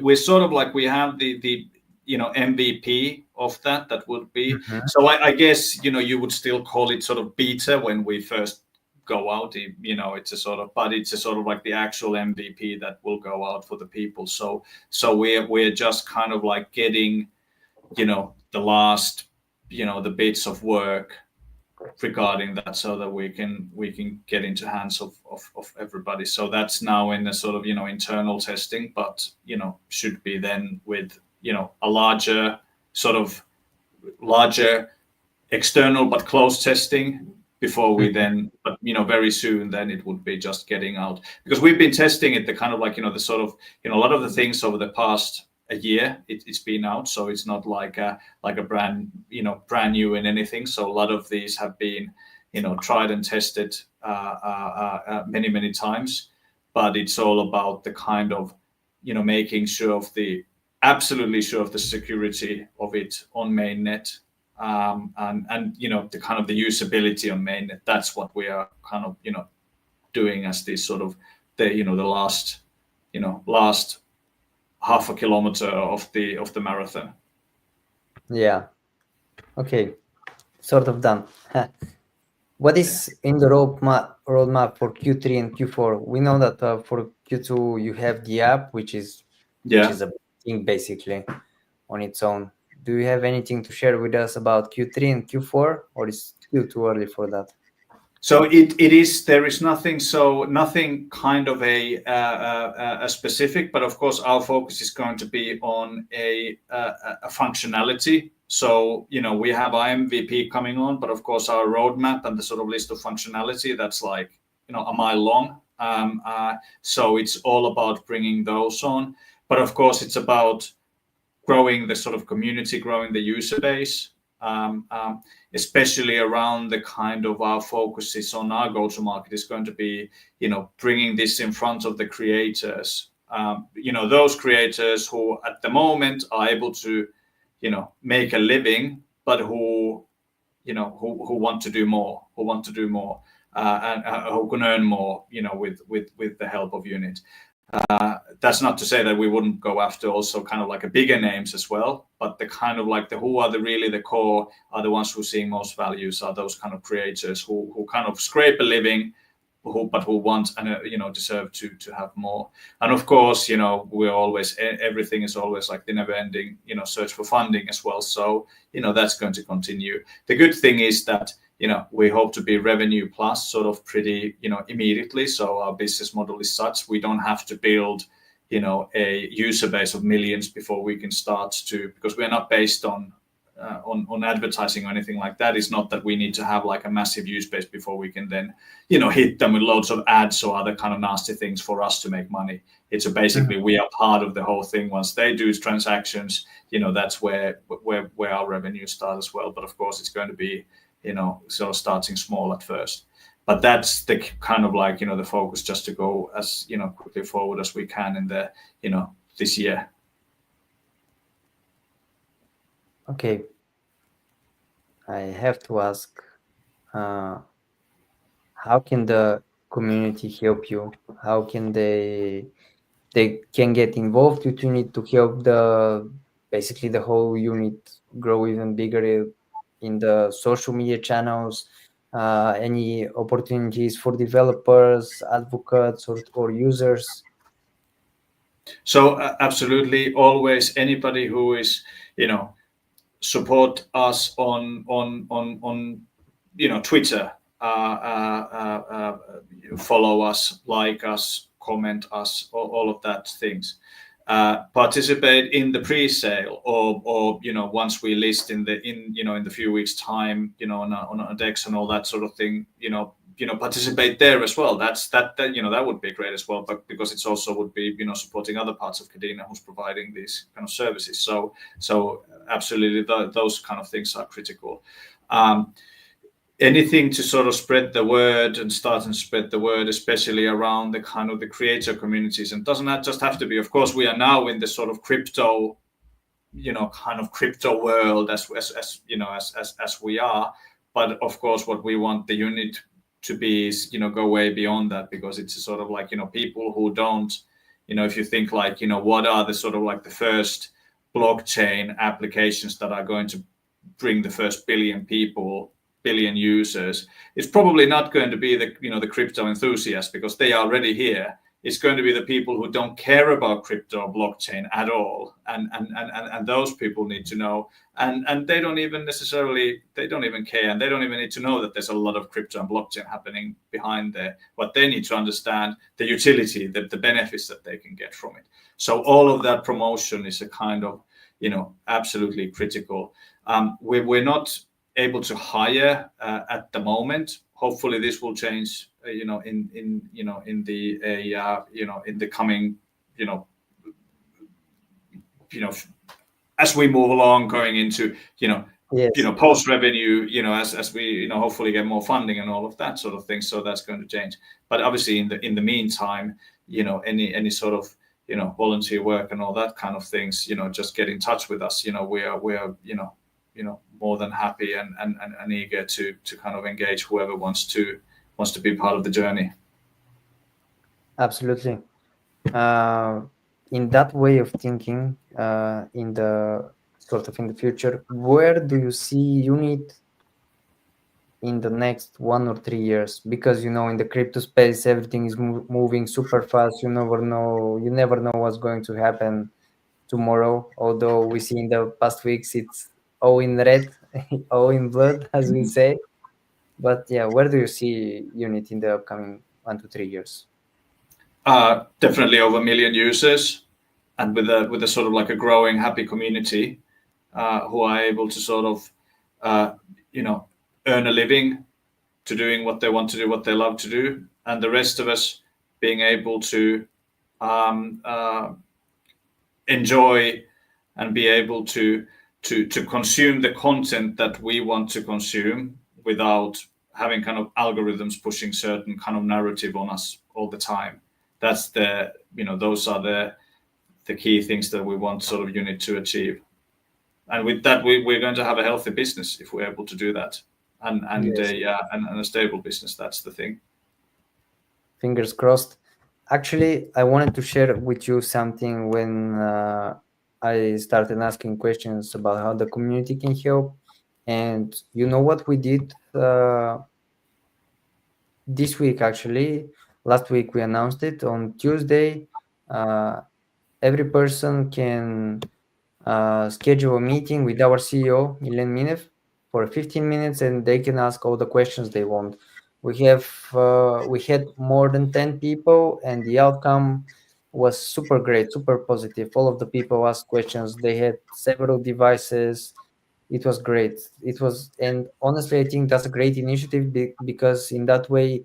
we're sort of like, we have the MVP of that would be. Mhm. So I guess you would still call it sort of beta when we first go out. It's a sort of, but it's a sort of like the actual MVP that will go out for the people. So we're just kind of like getting the last the bits of work regarding that, so that we can get into hands of everybody. So that's now in the sort of internal testing, but should be then with a larger external but close testing before we then, but very soon then it would be just getting out, because we've been testing it, the kind of like the sort of a lot of the things over the past a year it's been out, so it's not like a brand new in anything. So a lot of these have been tried and tested many times, but it's all about the kind of making sure of the absolutely sure of the security of it on mainnet, and the kind of the usability on mainnet. That's what we are kind of doing as this sort of the last half a kilometer of the marathon. Yeah. Okay. Sort of done. What is in the roadmap for Q3 and Q4? We know that for Q2 you have the app, which is a thing basically on its own. Do you have anything to share with us about Q3 and Q4, or is it still too early for that? So it is, there is nothing kind of a specific, but of course our focus is going to be on a functionality. So we have our MVP coming on, but of course our roadmap and the sort of list of functionality, that's like a mile long. So it's all about bringing those on, but of course it's about growing the sort of community, growing the user base, especially around the kind of our focus is on our go-to-market is going to be, bringing this in front of the creators, those creators who at the moment are able to, make a living, but who want to do more, and who can earn more, with the help of Unitt. That's not to say that we wouldn't go after also kind of like a bigger names as well, but the kind of like who are really the core, are the ones who are seeing most values, are those kind of creators who kind of scrape a living, who want and deserve to have more. And of course, we're always, everything is always like the never ending search for funding as well. So that's going to continue. The good thing is that we hope to be revenue plus sort of pretty immediately. So our business model is such we don't have to build a user base of millions before we can start to, because we're not based on advertising or anything like that. It's not that we need to have like a massive user base before we can then hit them with loads of ads or other kind of nasty things for us to make money. It's basically we are part of the whole thing. Once they do transactions, that's where our revenue starts as well. But of course, it's going to be sort of starting small at first. But that's the kind of like the focus, just to go as quickly forward as we can in the this year. Okay, I have to ask, how can the community help you? How can they can get involved with Unit to help basically the whole unit grow even bigger in the social media channels? Any opportunities for developers, advocates, or users? So absolutely, always anybody who is support us on Twitter, follow us, like us, comment us, all of that things. Participate in the pre-sale, or once we list in the few weeks time, on a Dex and all that sort of thing, participate there as well. That would be great as well, but because it's also would be supporting other parts of Kadena who's providing these kind of services. So absolutely, those kind of things are critical. Anything to sort of spread the word and spread the word, especially around the kind of the creator communities. And doesn't that just have to be, of course, we are now in the sort of crypto, kind of crypto world as we are. But of course, what we want the unit to be is, go way beyond that, because it's a sort of like, people who don't, if you think like, what are the sort of like the first blockchain applications that are going to bring the first billion users, it's probably not going to be the crypto enthusiasts, because they are already here. It's going to be the people who don't care about crypto or blockchain at all, and those people need to know, and they don't even care, and they don't even need to know that there's a lot of crypto and blockchain happening behind there. But they need to understand the utility, the benefits that they can get from it. So all of that promotion is a kind of absolutely critical. We're not able to hire at the moment. Hopefully, this will change. In the coming, as we move along, going into Yes. post revenue, as we hopefully get more funding and all of that sort of thing. So that's going to change. But obviously, in the meantime, any sort of volunteer work and all that kind of things, just get in touch with us. We are more than happy and eager to kind of engage whoever wants to be part of the journey. Absolutely. In that way of thinking, in the future, where do you see Unit in the next 1 or 3 years? Because in the crypto space, everything is moving super fast. You never know what's going to happen tomorrow. Although we see in the past weeks it's all in red, all in blood, as we say. But yeah, where do you see Unit in the upcoming 1 to 3 years? Definitely over 1 million users, and with a sort of like a growing happy community, who are able to sort of earn a living to doing what they want to do, what they love to do, and the rest of us being able to enjoy and be able to consume the content that we want to consume without having kind of algorithms pushing certain kind of narrative on us all the time. That's those are the key things that we want sort of Unit to achieve. And with that, we're going to have a healthy business if we're able to do that, and Yes. a stable business. That's the thing. Fingers crossed. Actually, I wanted to share with you something when I started asking questions about how the community can help. And you know what we did? this week actually. Last week we announced it on Tuesday. Uh, every person can schedule a meeting with our CEO, Ilen Minev, for 15 minutes, and they can ask all the questions they want. We had more than 10 people, and the outcome was super great, super positive. All of the people asked questions. They had several devices. It was great. It was, and honestly, I think that's a great initiative because in that way,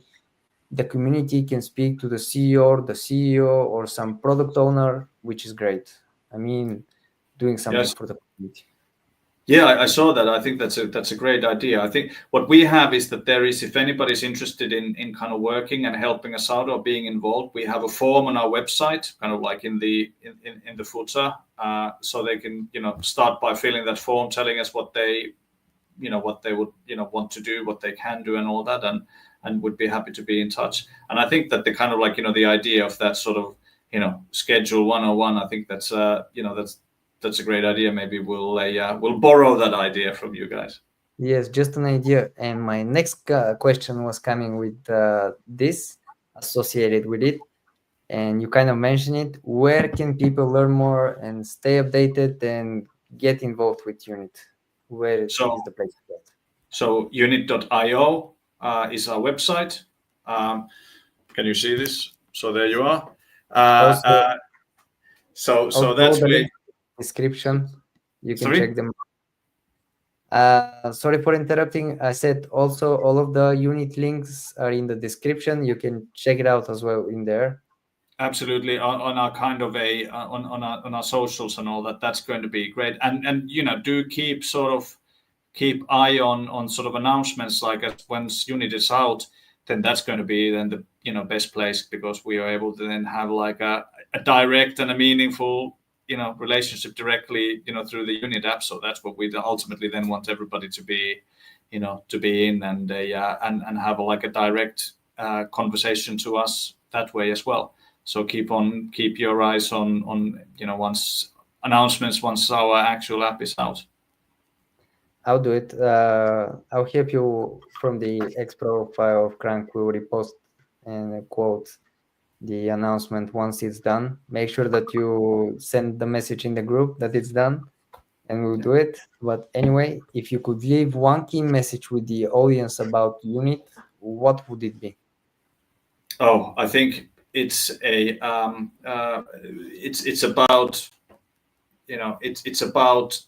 the community can speak to the CEO or some product owner, which is great. I mean, doing something Yes. for the community. Yeah, I saw that. I think that's a great idea. I think what we have is that there is, if anybody's interested in kind of working and helping us out or being involved, we have a form on our website, kind of like in the footer, so they can start by filling that form, telling us what they what they would want to do, what they can do, and all that, and would be happy to be in touch. And I think that the kind of like the idea of that sort of schedule 101, I think that's a great idea. Maybe we'll borrow that idea from you guys. Yes, just an idea. And my next question was coming with this associated with it. And you kind of mentioned it. Where can people learn more and stay updated and get involved with Unit? Where So is the place for that? Unitt.io is our website. Can you see this? So there you are. Uh, Also, uh, so all that's the where. links in the description. You can Sorry. check them. Sorry for interrupting. I said also all of the unit links are in the description. You can check it out as well in there. Absolutely, on our kind of a on our socials and all that. That's going to be great. And do keep eye on sort of announcements, like as once Unit is out, then that's going to be then the best place, because we are able to then have like a direct and a meaningful relationship directly through the Unit app. So that's what we ultimately then want everybody to be to be in, and and have like a direct conversation to us that way as well. So keep your eyes on once announcements, once our actual app is out. I'll do it. I'll help you from the X profile of Crankk. We will repost and quote the announcement once it's done. Make sure that you send the message in the group that it's done, and we'll do it. But anyway, if you could leave one key message with the audience about Unit, what would it be? Oh, I think it's about it's about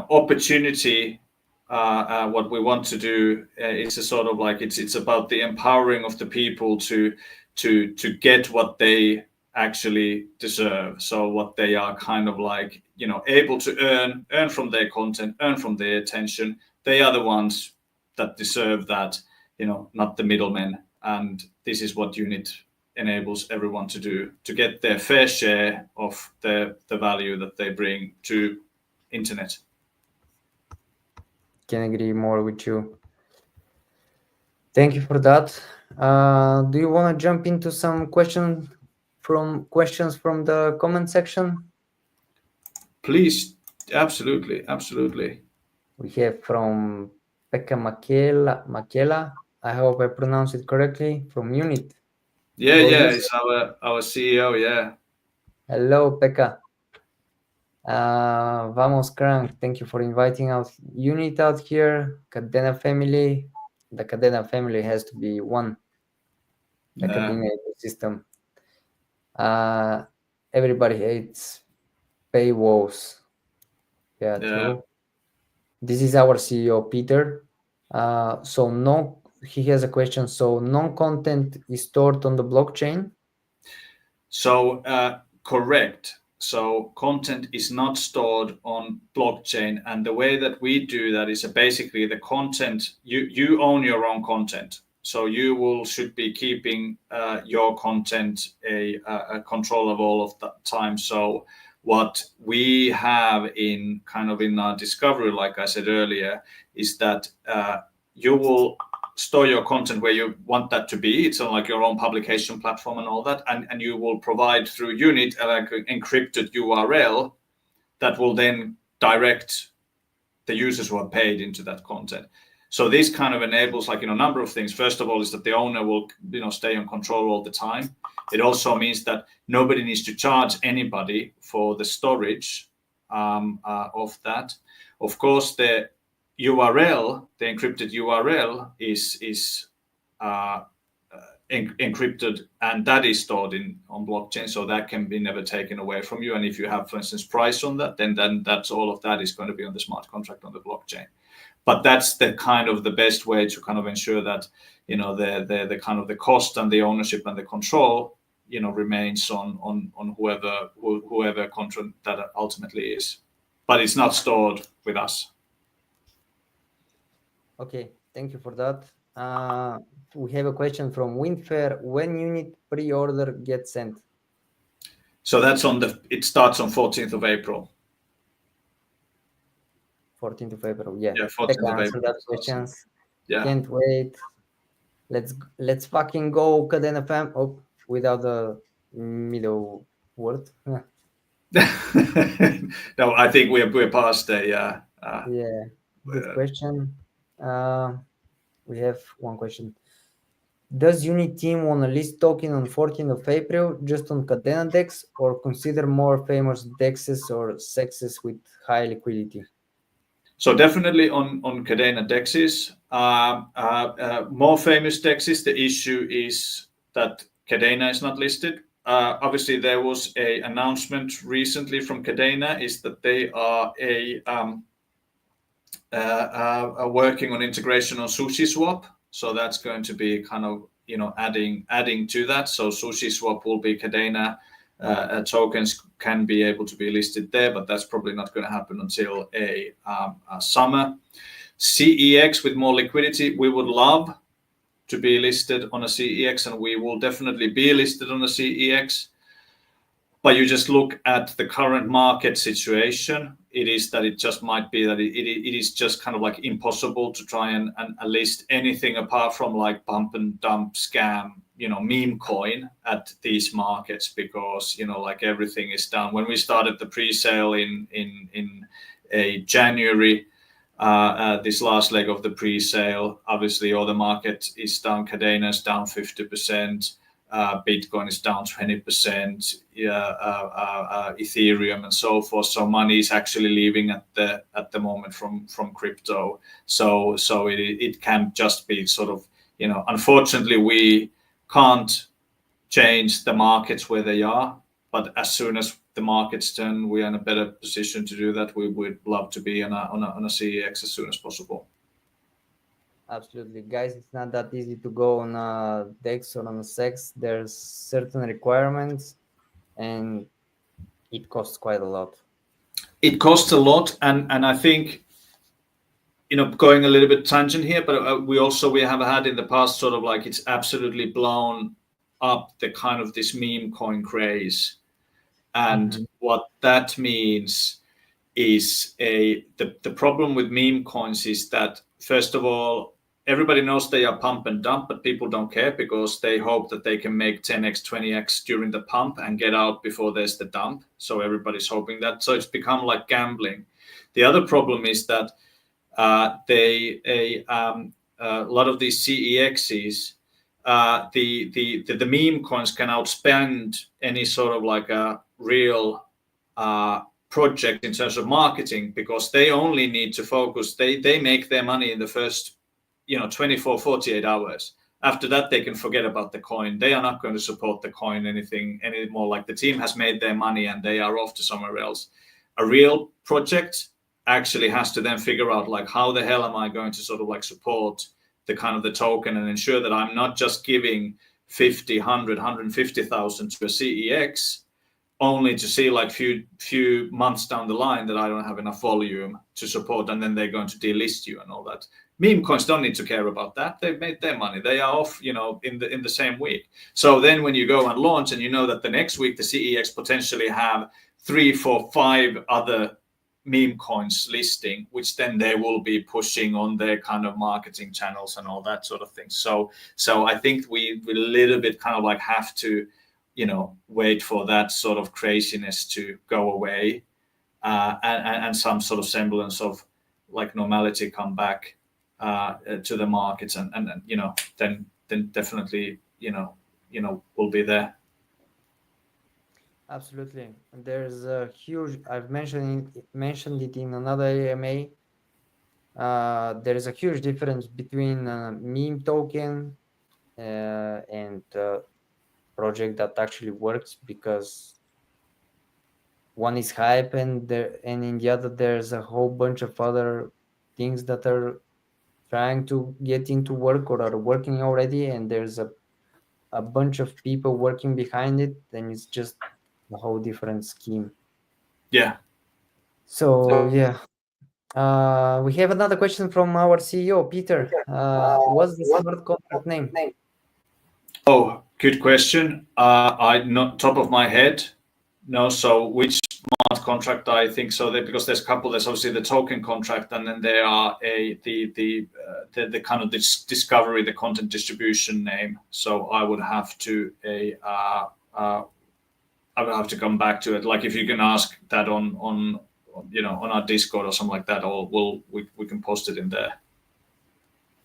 opportunity. What we want to do, it's a sort of like it's about the empowering of the people to get what they actually deserve. So what they are kind of like able to earn from their content, earn from their attention. They are the ones that deserve that, not the middlemen. And this is what Unit enables everyone to do, to get their fair share of the value that they bring to internet. Can agree more with you. Thank you for that. Do you want to jump into some questions from the comment section? Please, absolutely, absolutely. We have from Pekka Makela. I hope I pronounced it correctly. From Unit. Yeah, All yeah, you. it's our CEO. Yeah, Hello, Pekka. Vamos, Crank. Thank you for inviting out Unit out here. Kadena family. The Kadena family has to be one. The yeah, Kadena ecosystem. Uh, everybody hates paywalls. Yeah, yeah. true. This is our CEO, Peter. So no, he has a question. So non-content is stored on the blockchain. So correct. So content is not stored on blockchain, and the way that we do that is basically the content. You own your own content, so you should be keeping your content a control of all of the time. So what we have in kind of in our discovery, like I said earlier, is that you will store your content where you want that to be. It's on like your own publication platform and all that, and you will provide through Unit like an encrypted URL that will then direct the users who are paid into that content. So this kind of enables like, a number of things. First of all, is that the owner will, stay on control all the time. It also means that nobody needs to charge anybody for the storage of that. Of course, the URL, the encrypted URL is encrypted, and that is stored on blockchain, so that can be never taken away from you. And if you have, for instance, price on that, then that's all of that is going to be on the smart contract on the blockchain. But that's the kind of the best way to kind of ensure that the kind of the cost and the ownership and the control remains on whoever contract that ultimately is, but it's not stored with us. Okay, thank you for that. We have a question from Windfair. When Unitt pre-order gets sent? So that's it starts on 14th of April. 14th of April, yeah. 14th of April. That questions. Yeah. Can't wait. Let's fucking go, Kadena fam. Oh, without the middle word. No, I think we're past the yeah. Good question. We have one question. Does Unitt team want to list token on 14th of April just on Kadena DEX, or consider more famous DEXs or sexes with high liquidity? So definitely on Kadena DEXs, more famous DEXs. The issue is that Kadena is not listed. Obviously, there was a announcement recently from Kadena is that they are working on integration on SushiSwap. So that's going to be kind of adding to that. So SushiSwap will be Kadena. Tokens can be able to be listed there, but that's probably not going to happen until a summer. CEX with more liquidity, we would love to be listed on a CEX, and we will definitely be listed on a CEX. But you just look at the current market situation, it is that it just might be that it is just kind of like impossible to try and list anything apart from like pump and dump scam, meme coin at these markets, because like everything is down. When we started the pre-sale in January, this last leg of the pre-sale, obviously all the market is down. Kadena is down 50%. Bitcoin is down 20%, Ethereum and so forth. So money is actually leaving at the moment from crypto. So it can just be sort of, unfortunately we can't change the markets where they are, but as soon as the markets turn, we are in a better position to do that. We would love to be on a CEX as soon as possible. Absolutely, guys. It's not that easy to go on a DEX or on a SEX. There's certain requirements, and it costs quite a lot. It costs a lot, and I think, going a little bit tangent here, but we have had in the past sort of like it's absolutely blown up the kind of this meme coin craze, and what that means is the problem with meme coins is that, first of all, everybody knows they are pump and dump, but people don't care because they hope that they can make 10x, 20x during the pump and get out before there's the dump. So everybody's hoping that. So it's become like gambling. The other problem is that a lot of these CEXs, the meme coins can outspend any sort of like a real project in terms of marketing, because they only need to focus. They make their money in the first 24, 48 hours. After that, they can forget about the coin. They are not going to support the coin anymore. Like the team has made their money and they are off to somewhere else. A real project actually has to then figure out like, how the hell am I going to sort of like support the kind of the token and ensure that I'm not just giving 50, 100, 150,000 to a CEX only to see like few months down the line that I don't have enough volume to support, and then they're going to delist you and all that. Meme coins don't need to care about that. They've made their money. They are off, in the same week. So then when you go and launch and you know that the next week the CEX potentially have 3, 4, 5 other meme coins listing, which then they will be pushing on their kind of marketing channels and all that sort of thing. So I think we a little bit kind of like have to, wait for that sort of craziness to go away, and some sort of semblance of like normality come back. to the markets, and then definitely will be there. Absolutely. There's a huge, I've mentioned it in another AMA. There is a huge difference between a meme token and a project that actually works, because one is hype, and in the other there's a whole bunch of other things that are trying to get into work or are working already, and there's a bunch of people working behind it, then it's just a whole different scheme. Yeah. So yeah, we have another question from our CEO, Peter. What's the smart contract name? Oh, good question. I not top of my head. No, so which smart contract I think so that because there's a couple. There's obviously the token contract, and then there are the kind of this discovery, the content distribution name. So I would have to I would have to come back to it. Like if you can ask that on on our Discord or something like that, or we can post it in there.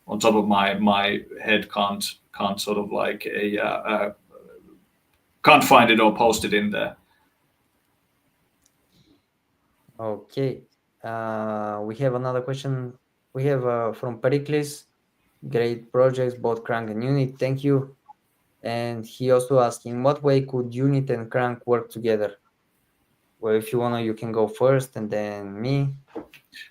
On top of my head, can't sort of like can't find it or post it in there. Okay. We have another question. We have from Pericles. Great projects, both Crankk and Unitt. Thank you. And he also asked, in what way could Unitt and Crankk work together? Well, if you wanna, you can go first, and then me.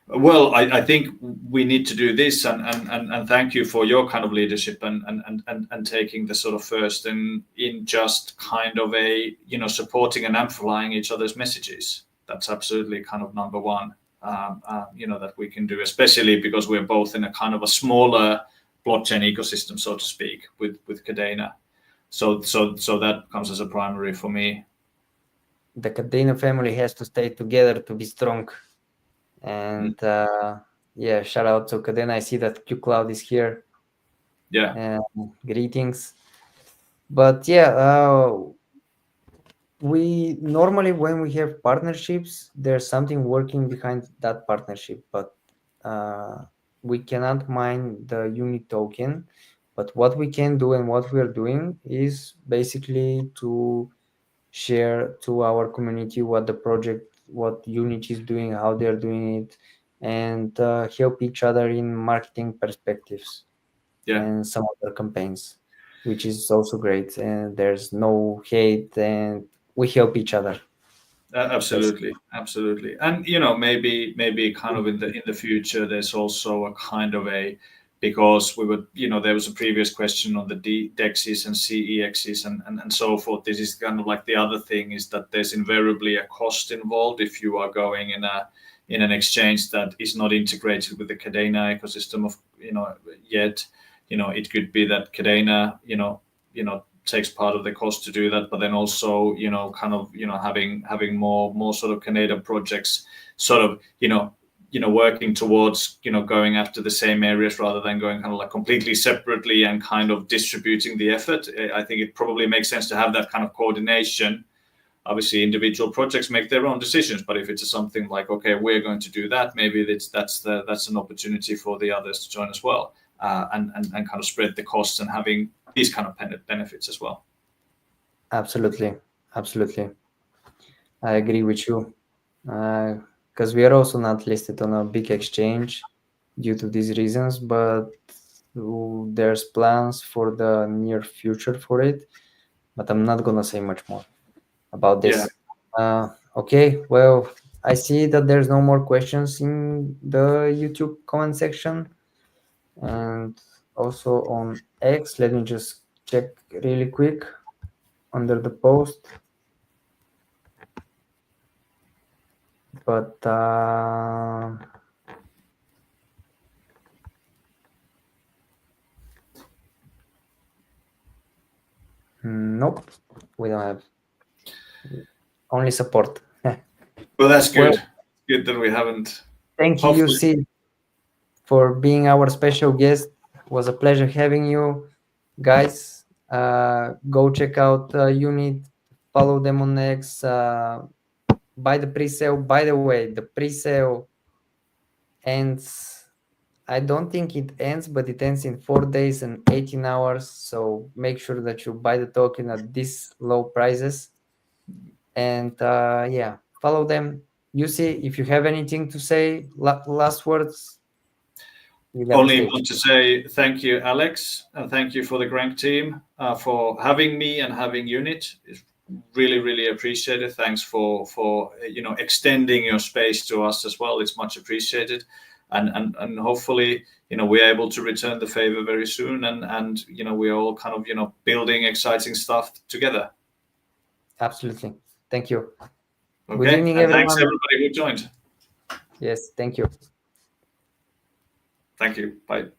Well, I think we need to do this, and thank you for your kind of leadership and taking the sort of first in just kind of a supporting and amplifying each other's messages. That's absolutely kind of number one. That we can do, especially because we're both in a kind of a smaller blockchain ecosystem, so to speak, with Kadena. So that comes as a primary for me. The Kadena family has to stay together to be strong. And yeah, shout out to Kadena. I see that Q Cloud is here. Yeah. Greetings. But yeah, we normally, when we have partnerships, there's something working behind that partnership, but we cannot mine the Unitt token. But what we can do and what we are doing is basically to share to our community what the project, what Unitt is doing, how they're doing it, and help each other in marketing perspectives and some other campaigns, which is also great. And there's no hate, and we help each other. Absolutely, absolutely, and maybe kind of in the future, there's also a kind of a because we were there was a previous question on the DEXs and CEXs and so forth. This is kind of like the other thing is that there's invariably a cost involved if you are going in an exchange that is not integrated with the Kadena ecosystem of yet. It could be that Kadena takes part of the cost to do that, but then also kind of having more sort of Canadian projects sort of working towards going after the same areas rather than going kind of like completely separately and kind of distributing the effort. I think it probably makes sense to have that kind of coordination. Obviously individual projects make their own decisions, but if it's something like, okay, we're going to do that, maybe that's an opportunity for the others to join as well, and kind of spread the costs and having these kind of benefits as well. Absolutely. I agree with you, because we are also not listed on a big exchange due to these reasons, but there's plans for the near future for it, but I'm not gonna say much more about this. Okay, well, I see that there's no more questions in the YouTube comment section, and also on X. Let me just check really quick under the post. But nope, we don't have, only support. Well, that's good. Good that we haven't. Thank you, Jussi, for being our special guest. It was a pleasure having you. Guys, go check out Unitt, follow them on X, buy the pre-sale. By the way, the pre-sale ends I don't think it ends, but it ends in 4 days and 18 hours. So make sure that you buy the token at these low prices. And yeah, follow them. Jussi, if you have anything to say, last words, you got the Only stage. want to say thank you, Alex, and thank you for the Crankk team for having me and having Unitt. It's really, really appreciated. Thanks for extending your space to us as well. It's much appreciated, and hopefully we're able to return the favor very soon, and we're all kind of building exciting stuff together. Absolutely. Thank you. Good Okay, evening, and thanks everyone. everybody who joined. Yes, thank you. Thank you. Bye.